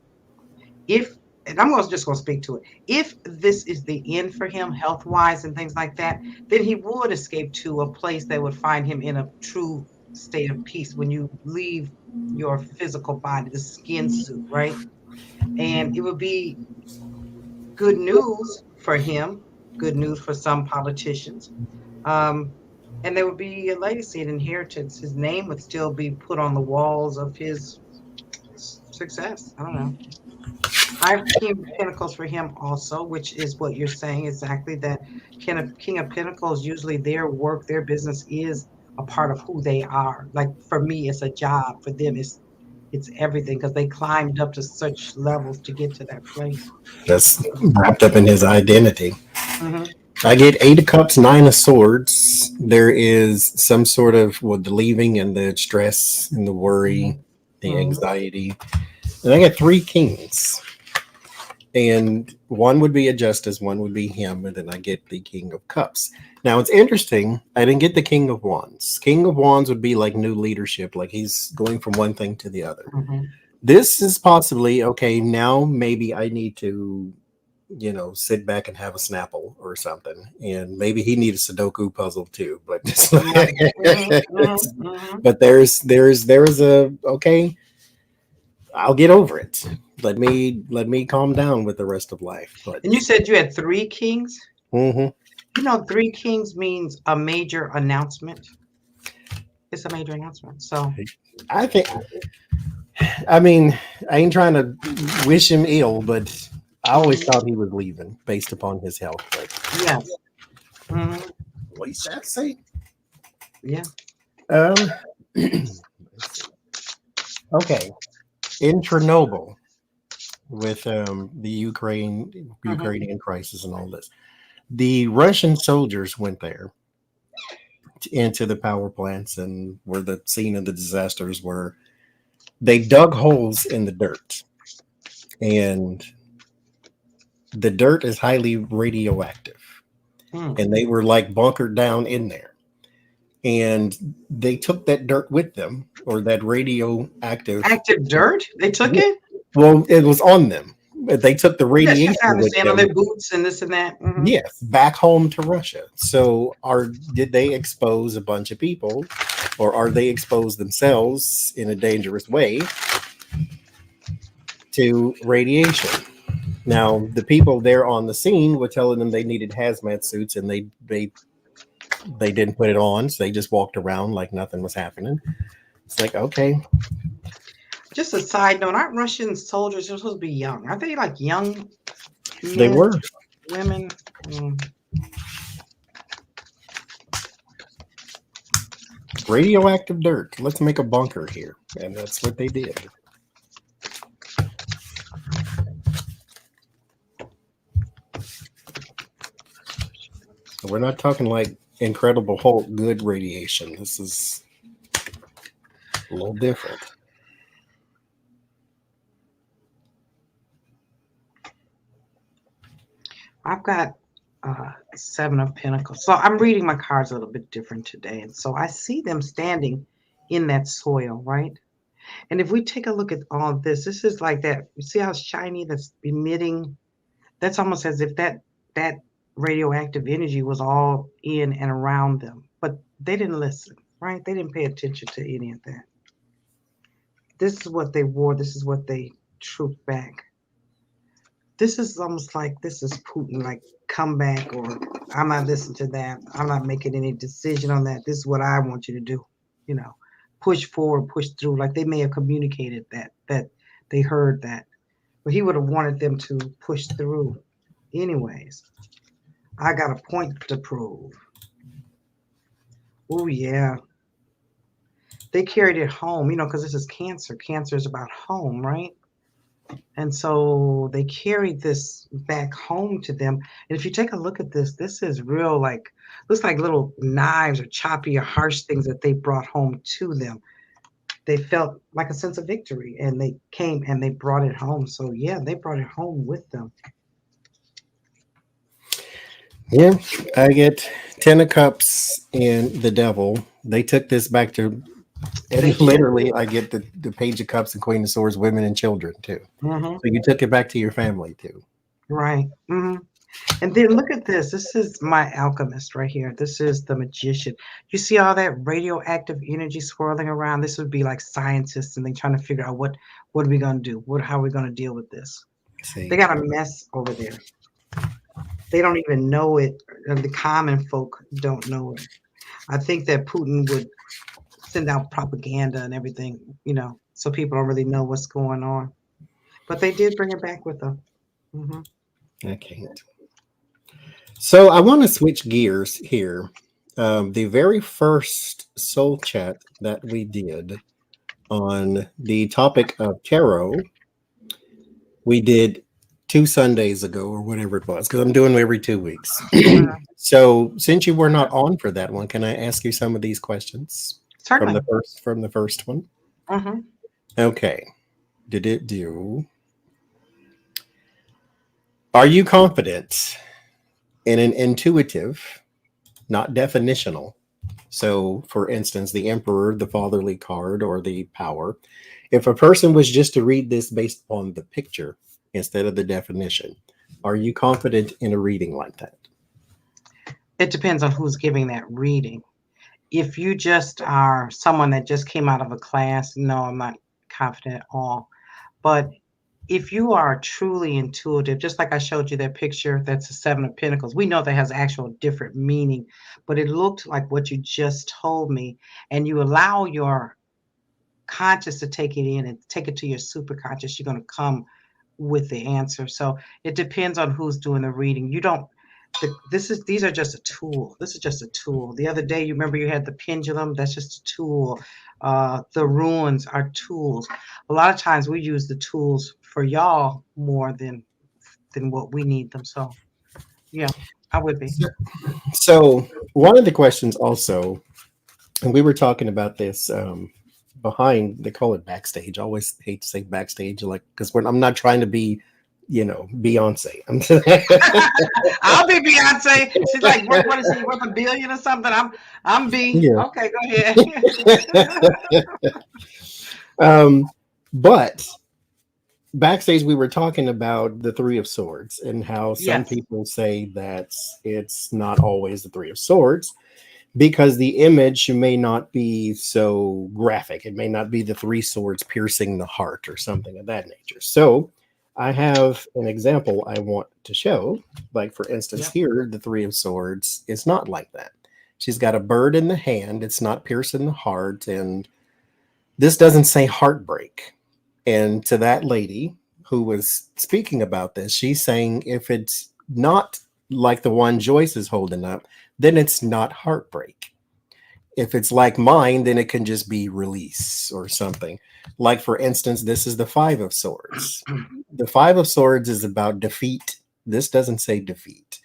If and just going to speak to it. If this is the end for him, health wise and things like that, then he would escape to a place that would find him in a true state of peace when you leave your physical body, the skin suit, right? And it would be good news for him, good news for some politicians. Um, and there would be a legacy and inheritance. His name would still be put on the walls of his success. I don't know. I have King of Pentacles for him also, which is what you're saying exactly, that King of Pentacles, usually their work, their business is a part of who they are. Like for me, it's a job. For them, it's everything because they climbed up to such levels to get to that place. That's wrapped up in his identity. Hmm. I get 8 of Cups, 9 of Swords. There is some sort of the leaving and the stress and the worry, the Hmm. anxiety. And I got 3 Kings. And one would be a Justice, one would be him, and then I get the King of Cups. Now it's interesting. I didn't get the King of Wands. King of Wands would be like new leadership, like he's going from one thing to the other. Hmm. This is possibly okay. Now maybe I need to, sit back and have a Snapple or something, and maybe he needs a Sudoku puzzle too. But Right. Hmm. Hmm. Hmm. but there's a okay. I'll get over it. Let me calm down with the rest of life. But And you said you had 3 kings. mhm. 3 kings means a major announcement. It's a major announcement. So I think I mean I ain't trying to wish him ill, but I always mhm, thought he was leaving based upon his health. But yes. Hmm. at least I say. Yeah. Um. Okay. In Chernobyl, with the Hmm. Ukrainian crisis and all this, the Russian soldiers went there into the power plants and where the scene of the disasters were. They dug holes in the dirt, and the dirt is highly radioactive, Hmm. and they were like bunkered down in there. And they took that dirt with them, or that radioactive. Active dirt? They took Yeah, it? well, it was on them. They took the Yes, yes, I radiation with understand. On them. their boots and this and that. Hmm. Yes, back home to Russia. So, did they expose a bunch of people, or are they exposed themselves in a dangerous way to radiation? Now, the people there on the scene were telling them they needed hazmat suits, and they didn't put it on, so they just walked around like nothing was happening. It's like, okay, Just a side note, aren't Russian soldiers they're supposed to be young? Aren't they like young they men, were women? Mm. radioactive dirt. Let's make a bunker here, and that's what they did. We're not talking like Incredible Hulk good radiation. This is a little different. I've got 7 of Pentacles. So I'm reading my cards a little bit different today. And so I see them standing in that soil, right? And if we take a look at all of this, this is like that. You see how shiny that's emitting? That's almost as if that radioactive energy was all in and around them. But they didn't listen, right? They didn't pay attention to any of that. This is what they wore. This is what they trooped back. This is almost like this is Putin, like come back, or I'm not listening to that. I'm not making any decision on that. This is what I want you to do. You know, push forward, push through. Like they may have communicated that they heard that, but he would have wanted them to push through. Anyways, I got a point to prove. Oh yeah, they carried it home. Because this is Cancer. Cancer is about home, right? And so they carried this back home to them. And if you take a look at this, this is real, like, looks like little knives or choppy or harsh things that they brought home to them. They felt like a sense of victory and they came and they brought it home. So, yeah, they brought it home with them. Yeah, I get 10 of Cups and the Devil. They took this back to, They and did. literally, I get the Page of Cups and Queen of Swords, women and children too. Hmm. So you took it back to your family too. Right. Hmm. And then look at this. This is my alchemist right here. This is the magician. You see all that radioactive energy swirling around? This would be like scientists and they trying to figure out what are we gonna do? How are we gonna deal with this? They See, got a mess over there. They don't even know it. The common folk don't know it. I think that Putin would send out propaganda and everything, so people don't really know what's going on. But they did bring it back with them. Hmm. I can't. So I want to switch gears here. The very first soul chat that we did on the topic of tarot, we did 2 Sundays ago or whatever it was, because I'm doing them every 2 weeks. So since you were not on for that one, can I ask you some of these questions from Certainly. the first one? Hmm. Okay. Did it do? Are you confident in an intuitive, not definitional? So, for instance, the Emperor, the fatherly card, or the power. If a person was just to read this based on the picture instead of the definition, are you confident in a reading like that? It depends on who's giving that reading. If you just are someone that just came out of a class, no, I'm not confident at all. But if you are truly intuitive, just like I showed you that picture, that's a Seven of Pentacles. We know that has actual different meaning, but it looked like what you just told me, and you allow your conscious to take it in and take it to your superconscious, you're going to come with the answer. So it depends on who's doing the reading. You don't. These are just a tool. This is just a tool. The other day, you remember you had the pendulum. That's just a tool. The ruins are tools. A lot of times we use the tools for y'all more than what we need them. So yeah, I would be. So, one of the questions also, and we were talking about this behind, they call it backstage. I always hate to say backstage, like, because I'm not trying to be, Beyonce. I'll be Beyonce. She's like, what is he worth $1 billion or something? I'm B. Yeah. Okay, go ahead. um, but backstage, we were talking about the Three of Swords and how some Yes. people say that it's not always the Three of Swords because the image may not be so graphic. It may not be the three swords piercing the heart or something of that nature. So I have an example I want to show. Like, for instance, Yep. here, the Three of Swords is not like that. She's got a bird in the hand. It's not piercing the heart. And this doesn't say heartbreak. And to that lady who was speaking about this, she's saying if it's not like the one Joyce is holding up, then it's not heartbreak. If it's like mine, then it can just be release or something. Like, for instance, this is the Five of Swords. The Five of Swords is about defeat. This doesn't say defeat.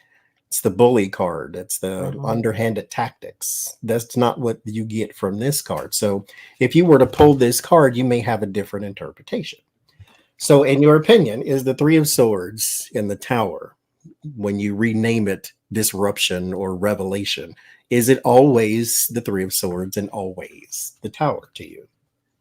It's the bully card. It's the Mhm. underhanded tactics. That's not what you get from this card. So if you were to pull this card, you may have a different interpretation. So, in your opinion, is the Three of Swords in the Tower, when you rename it Disruption or Revelation, is it always the Three of Swords and always the Tower to you?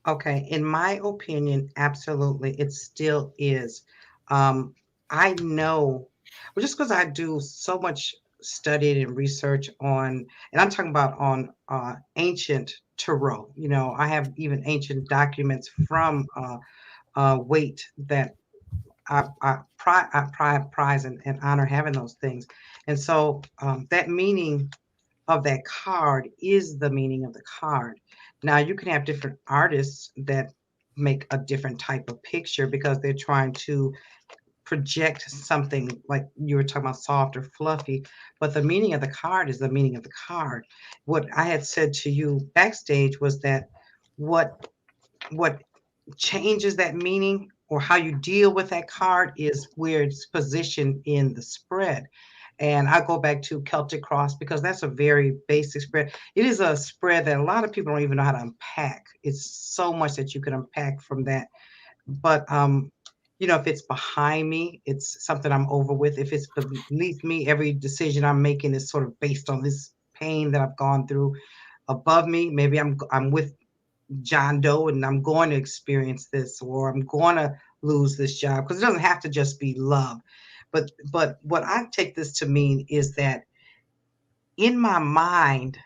Okay, in my opinion, absolutely, it still is. Um, I know, well, just because I do so much study and research on, and I'm talking about on ancient tarot. I have even ancient documents from Wait that I prize and honor having those things, and so that meaning of that card is the meaning of the card. Now, you can have different artists that make a different type of picture because they're trying to project something like you were talking about soft or fluffy, but the meaning of the card is the meaning of the card. What I had said to you backstage was that what what changes that meaning or how you deal with that card is where it's positioned in the spread. And I go back to Celtic Cross because that's a very basic spread. It is a spread that a lot of people don't even know how to unpack. It's so much that you can unpack from that. But if it's behind me, it's something I'm over with. If it's beneath me, every decision I'm making is sort of based on this pain that I've gone through. Above me, maybe I'm with John Doe and I'm going to experience this or I'm going to lose this job because it doesn't have to just be love. But what I take this to mean is that in my mind,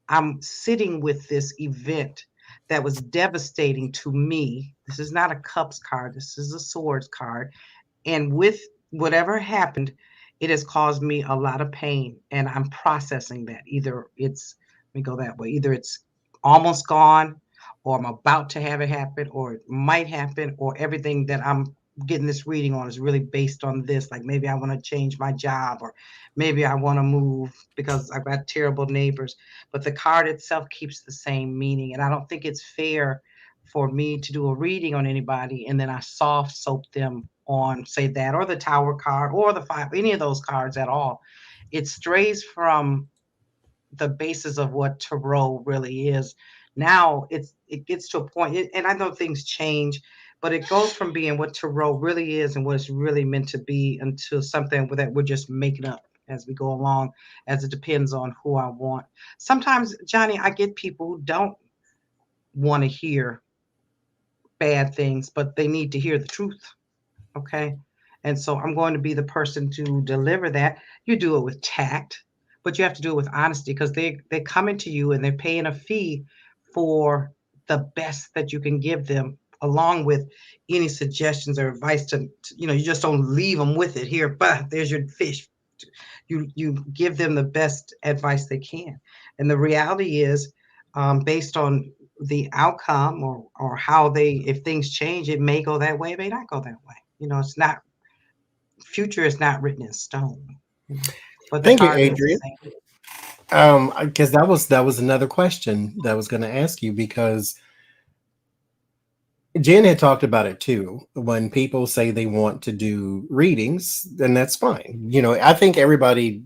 I'm sitting with this event that was devastating to me. This is not a cups card, this is a swords card. And with whatever happened, it has caused me a lot of pain. And I'm processing that. Let me go that way, either it's almost gone, or I'm about to have it happen, or it might happen, or everything that I'm getting this reading on is really based on this. Like maybe I want to change my job, or maybe I want to move because I've got terrible neighbors. But the card itself keeps the same meaning. And I don't think it's fair for me to do a reading on anybody and then I soft soap them on, say, that or the Tower card or the five, any of those cards at all. It strays from the basis of what tarot really is. Now it gets to a point, and I know things change, but it goes from being what tarot really is and what it's really meant to be into something that we're just making up as we go along, as it depends on who I want. Sometimes, Johnny, I get people who don't want to hear bad things, but they need to hear the truth. Okay. And so I'm going to be the person to deliver that. You do it with tact, but you have to do it with honesty because they're coming to you and they're paying a fee for the best that you can give them, along with any suggestions or advice you just don't leave them with it here, but there's your fish. You give them the best advice they can. And the reality is, based on the outcome or how if things change, it may go that way, it may not go that way. It's not, future is not written in stone. But the Thank you, card is the Adrian. same. Because that was another question that I was going to ask you, because Jen had talked about it too. When people say they want to do readings, then that's fine. I think everybody,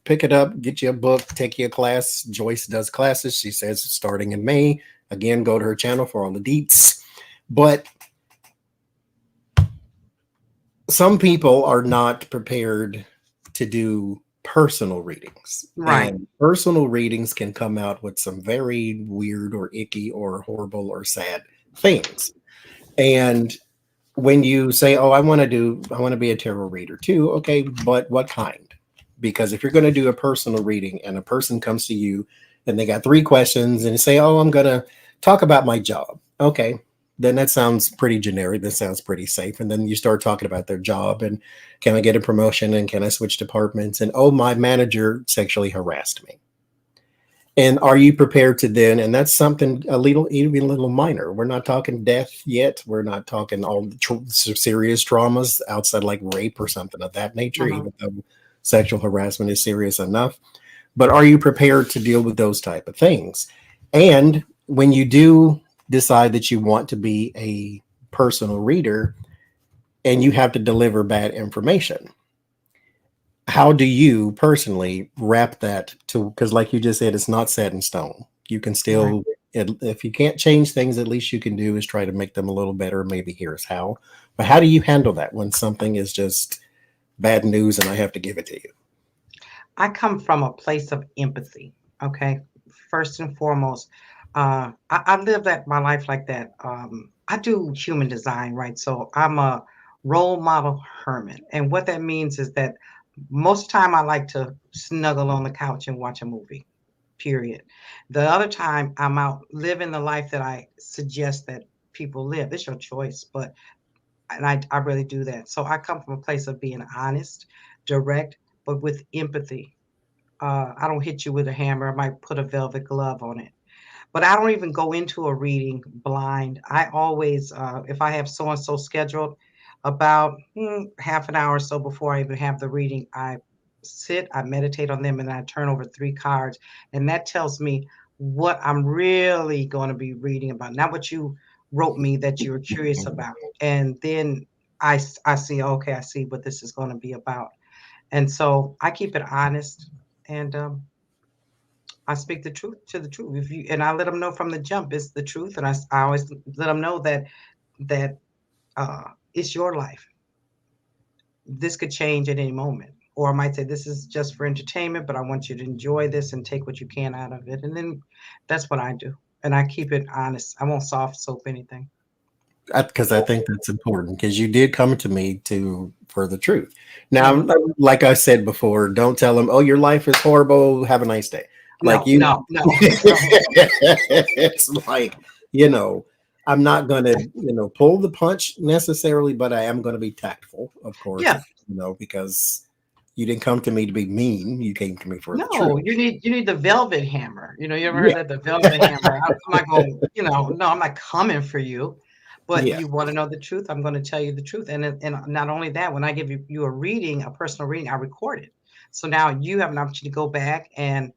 pick it up, get you a book, take you a class. Joyce does classes. She says starting in May. Again, go to her channel for all the deets. But some people are not prepared to do personal readings. Right. And personal readings can come out with some very weird or icky or horrible or sad things. And when you say, oh, I want to be a tarot reader too. Okay, but what kind? Because if you're going to do a personal reading and a person comes to you and they got 3 questions and say, oh, I'm going to talk about my job. Okay, then that sounds pretty generic. That sounds pretty safe. And then you start talking about their job and can I get a promotion and can I switch departments? And oh, my manager sexually harassed me. And are you prepared to then? And that's something even a little minor. We're not talking death yet. We're not talking all the serious traumas outside like rape or something of that nature, even though sexual harassment is serious enough. But are you prepared to deal with those type of things? And when you do decide that you want to be a personal reader and you have to deliver bad information, how do you personally wrap that to, because like you just said, it's not set in stone. You can still, if you can't change things, at least you can do is try to make them a little better. Maybe here's how. But how do you handle that when something is just bad news and I have to give it to you? I come from a place of empathy. Okay. First and foremost, I live my life like that. I do human design, right? So I'm a role model hermit. And what that means is that most of the time I like to snuggle on the couch and watch a movie, period. The other time I'm out living the life that I suggest that people live. It's your choice, and I really do that. So I come from a place of being honest, direct, but with empathy. I don't hit you with a hammer. I might put a velvet glove on it. But I don't even go into a reading blind. I always, if I have so and so scheduled, about half an hour or so before I even have the reading, I sit, I meditate on them, and I turn over 3 cards. And that tells me what I'm really going to be reading about, not what you wrote me that you were curious about. And then I see, okay, I see what this is going to be about. And so I keep it honest, and I speak the truth to the truth. And I let them know from the jump it's the truth, and I always let them know that it's your life. This could change at any moment, or I might say this is just for entertainment, but I want you to enjoy this and take what you can out of it. And then that's what I do, and I keep it honest. I won't soft soap anything. Because I think that's important, because you did come to me for the truth. Now, Mm-hmm. like I said before, don't tell them, oh, your life is horrible. Have a nice day. Like No. it's like, I'm not going to, pull the punch necessarily, but I am going to be tactful, of course, Yeah. because you didn't come to me to be mean. You came to me for the No, truth. you need the velvet hammer. You ever Yeah. heard that, the velvet hammer? I'm not going, no, I'm not coming for you. But Yeah. you want to know the truth, I'm going to tell you the truth. And not only that, when I give you a reading, a personal reading, I record it. So now you have an opportunity to go back and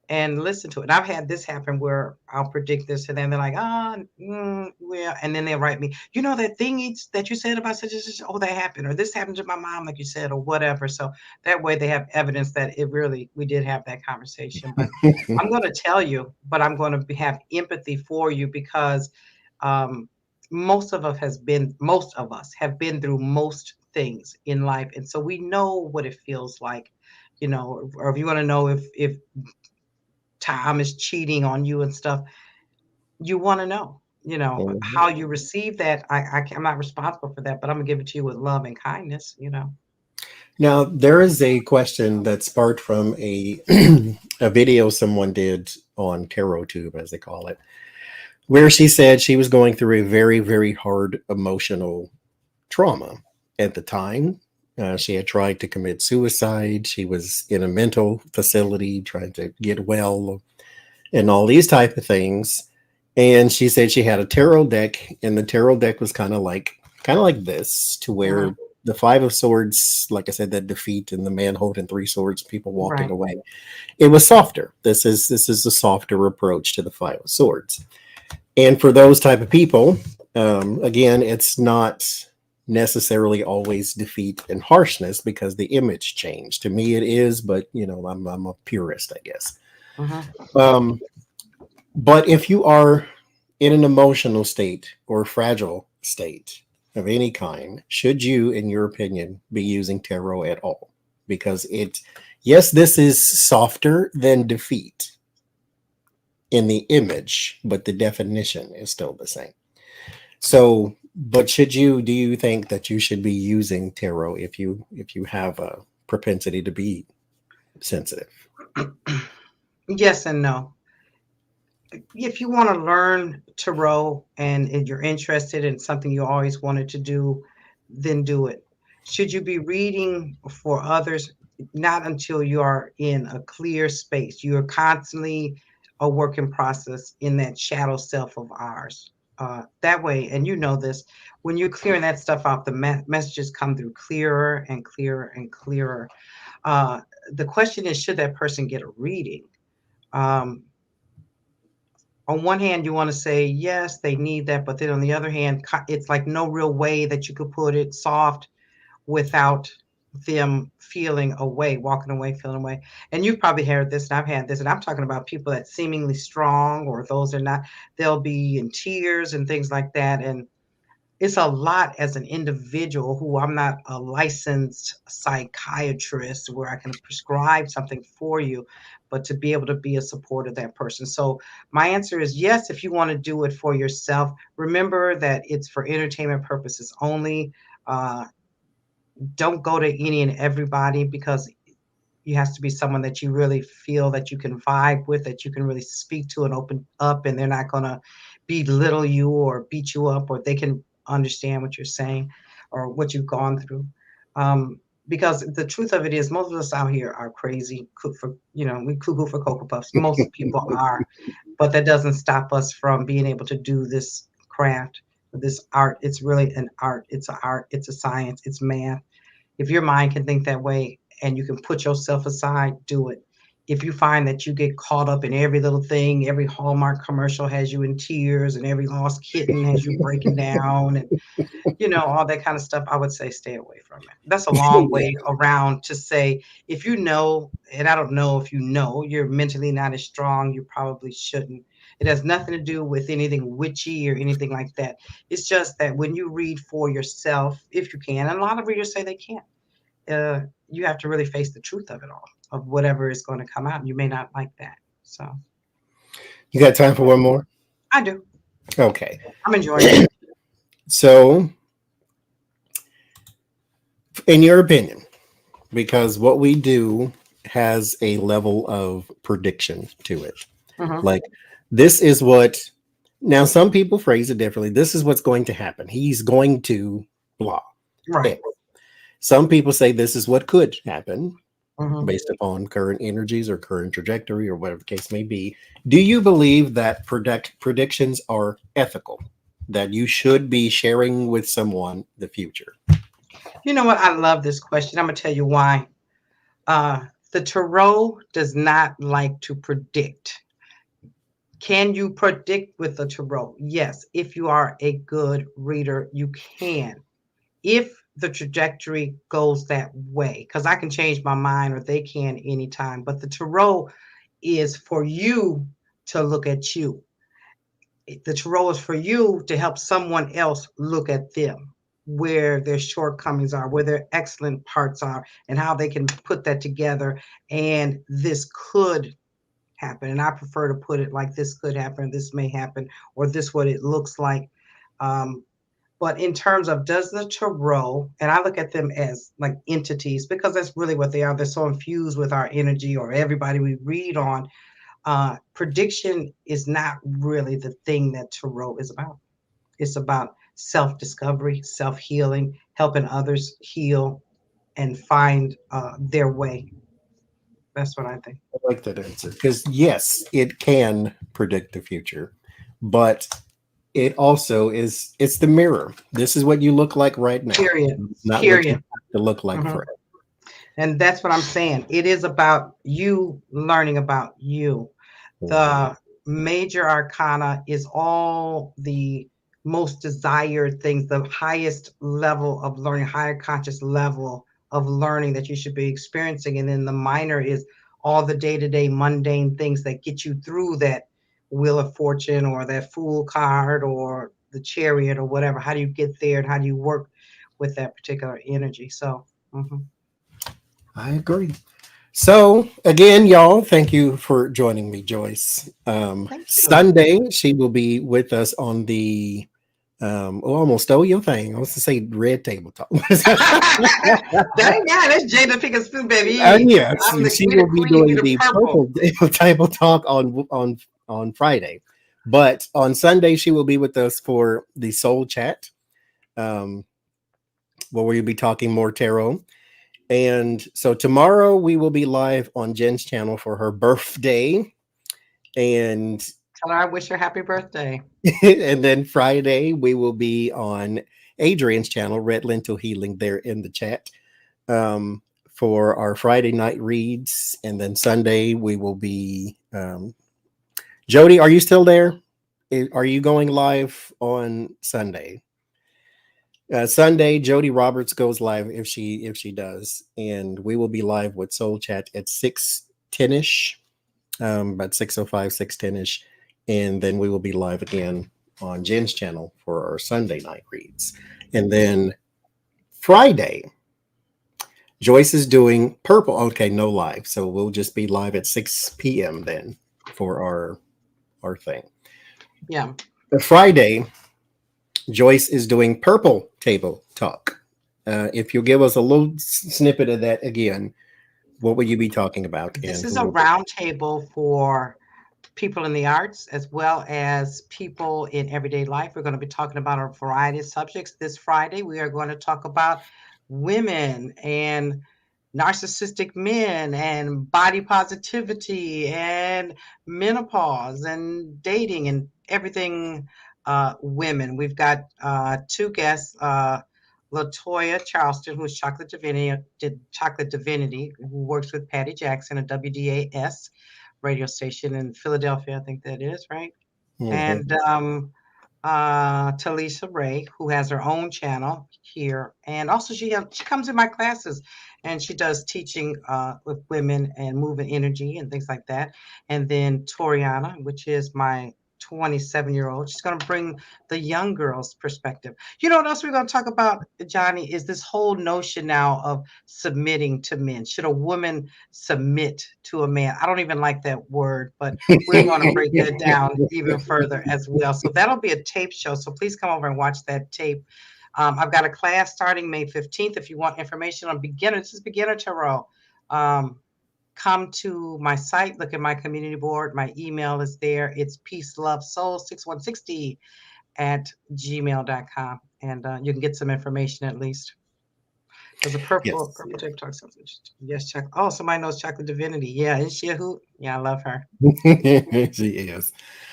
listen to it. And I've had this happen where I'll predict this, and then they're like, well, and then they write me, that thing that you said about such and such, oh, that happened, or this happened to my mom, like you said, or whatever. So that way they have evidence that we did have that conversation. But I'm going to tell you, but I'm going to have empathy for you because um, most of us have been through most things in life, and so we know what it feels like, or if you want to know if Tom is cheating on you and stuff, you want to know, Mhm. how you receive that. I'm not responsible for that, but I'm gonna give it to you with love and kindness. Now, there is a question that sparked from a a video someone did on TarotTube, as they call it, where she said she was going through a very, very hard emotional trauma at the time. She had tried to commit suicide. She was in a mental facility trying to get well and all these type of things. And she said she had a tarot deck, and the tarot deck was kind of like this, to Hmm. where the Five of Swords, like I said, that defeat, and the man holding three swords, people walking Right. away. It was softer. This is a softer approach to the Five of Swords. And for those type of people, again, it's not necessarily always defeat and harshness, because the image changed. To me, it is, but I'm a purist, I guess. Hmm. Um, but if you are in an emotional state or fragile state of any kind, should you, in your opinion, be using tarot at all? Because yes, this is softer than defeat in the image, but the definition is still the same. So, but do you think that you should be using tarot if you have a propensity to be sensitive? Yes and no. If you want to learn tarot and you're interested in something you always wanted to do, then do it. Should you be reading for others? Not until you are in a clear space. You're constantly a work in process in that shadow self of ours. That way, and you know this, when you're clearing that stuff out, the messages come through clearer and clearer and clearer. Uh, the question is, should that person get a reading? Um, on one hand, you want to say, yes, they need that. But then on the other hand, it's like no real way that you could put it soft without them feeling away, walking away, feeling away. And you've probably heard this, and I've had this, and I'm talking about people that seemingly strong, or those are not, they'll be in tears and things like that. And it's a lot as an individual who, I'm not a licensed psychiatrist where I can prescribe something for you, but to be able to be a support of that person. So my answer is yes, if you want to do it for yourself, remember that it's for entertainment purposes only. Uh, don't go to any and everybody, because you has to be someone that you really feel that you can vibe with, that you can really speak to and open up, and they're not going to belittle you or beat you up, or they can understand what you're saying or what you've gone through. Because the truth of it is, most of us out here are crazy, we cuckoo for Cocoa Puffs. Most people are, but that doesn't stop us from being able to do this craft, this art. It's really an art. It's an art. It's a science. It's math. If your mind can think that way and you can put yourself aside, do it. If you find that you get caught up in every little thing, every Hallmark commercial has you in tears, and every lost kitten has you breaking down, and all that kind of stuff, I would say stay away from it. That's a long Yeah. way around to say, if you know, and I don't know if you know, you're mentally not as strong, you probably shouldn't. It has nothing to do with anything witchy or anything like that. It's just that when you read for yourself, if you can, and a lot of readers say they can't, uh, you have to really face the truth of it all, of whatever is going to come out. And you may not like that. So You got time for one more? I do. Okay. I'm enjoying it. So, in your opinion, because what we do has a level of prediction to it. Hmm. Like, this is what, now some people phrase it differently. This is what's going to happen. He's going to blah. Right. X. Some people say this is what could happen Hmm. based upon current energies or current trajectory or whatever the case may be. Do you believe that predictions are ethical? that you should be sharing with someone the future? You know what? I love this question. I'm going to tell you why. The tarot does not like to predict. Can you predict with the tarot? Yes. If you are a good reader, you can. If the trajectory goes that way, because I can change my mind or they can anytime, but the tarot is for you to look at you. The tarot is for you to help someone else look at them, where their shortcomings are, where their excellent parts are, and how they can put that together. And this could happen. And I prefer to put it like this could happen, this may happen, or this what it looks like. Um, but in terms of does the tarot, and I look at them as like entities because that's really what they are. They're so infused with our energy or everybody we read on. Prediction is not really the thing that tarot is about. It's about self discovery, self healing, helping others heal and find their way. That's what I think. I like that answer because yes, it can predict the future, but it also is it's the mirror. This is what you look like right now, Period. not what you Period. have to look like Mhm. forever. And that's what I'm saying. It is about you learning about you. Mhm. The major arcana is all the most desired things, the highest level of learning, higher conscious level of learning that you should be experiencing. And then the minor is all the day-to-day mundane things that get you through that wheel of fortune or that fool card or the chariot or whatever. How do you get there and how do you work with that particular energy? So mhm. I agree. So again, y'all, thank you for joining me, Joyce. Thank you. Sunday, she will be with us on the oh, I almost stole your thing. I was to say red table talk. Dang, yeah, that's Jada Pinkett baby. Yes, she We the will be queen, we doing the the purple. purple table talk on Friday, but on Sunday she will be with us for the soul chat, um, where we'll be talking more tarot. And so tomorrow we will be live on Jen's channel for her birthday, and Tell her I wish her happy birthday. and then Friday we will be on Adrian's channel, Red Lentil Healing, there in the chat, for our Friday night reads, and then Sunday we will be. Jody, are you still there? Are you going live on Sunday? Sunday, Jody Roberts goes live if she does, and we will be live with Soul Chat at 6:10 ish, about 6:05, 6:10 ish, and then we will be live again on Jen's channel for our Sunday night reads, and then Friday, Joyce is doing purple. Okay, no live, so we'll just be live at 6 p.m. then for our thing. Yeah. The Friday, Joyce is doing purple table talk. If you'll give us a little snippet of that again, what will you be talking about This and is who a will be? roundtable for people in the arts as well as people in everyday life. We're going to be talking about a variety of subjects. This Friday, we are going to talk about women and narcissistic men and body positivity and menopause and dating and everything women. We've got two guests, Latoya Charleston, who's Chocolate Divinity, who works with Patty Jackson at WDAS radio station in Philadelphia, I think that is, right? Mhm. And Talisa Ray, who has her own channel here, and also she comes in my classes, and she does teaching with women and moving energy and things like that. And then Toriana, which is my 27-year-old, she's going to bring the young girls' perspective. You know what else we're going to talk about, Johnny, is this whole notion now of submitting to men. Should a woman submit to a man? I don't even like that word, but we're going to break that down even further as well. So that'll be a tape show. So please come over and watch that tape. I've got a class starting May 15th. If you want information on this is beginner tarot. Come to my site, look at my community board. My email is there. It's peace, love, soul 6160 at gmail.com. And you can get some information at least. Because the Yes. purple table talk sounds interesting. Yes, chocolate. Oh, somebody knows Chocolate Divinity. Yeah, is she a hoot? Yeah, I love her. She is.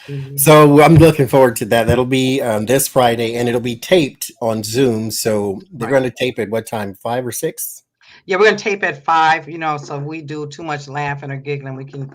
Mhm. So I'm looking forward to that. That'll be this Friday, and it'll be taped on Zoom. So they're Right. going to tape at what time? 5 or 6? Yeah, we're gonna tape at 5, so if we do too much laughing or giggling, we can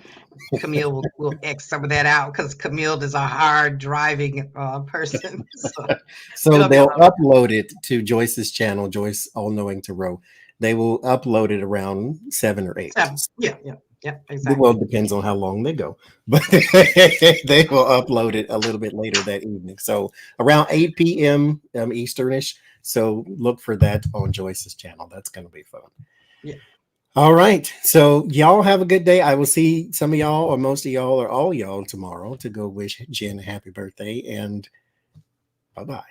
Camille will X some of that out because Camille is a hard driving person. So So it'll be a they'll little upload it to Joyce's channel, Joyce All Knowing Tarot. They will upload it around 7 or 8. 7. Yeah, yeah, yeah, Well, exactly. it depends on how long they go, but they will upload it a little bit later that evening. So around 8 p.m. Easternish. So look for that on Joyce's channel. That's going to be fun. Yeah. All right. So y'all have a good day. I will see some of y'all or most of y'all or all y'all tomorrow to go wish Jen a happy birthday, and bye-bye.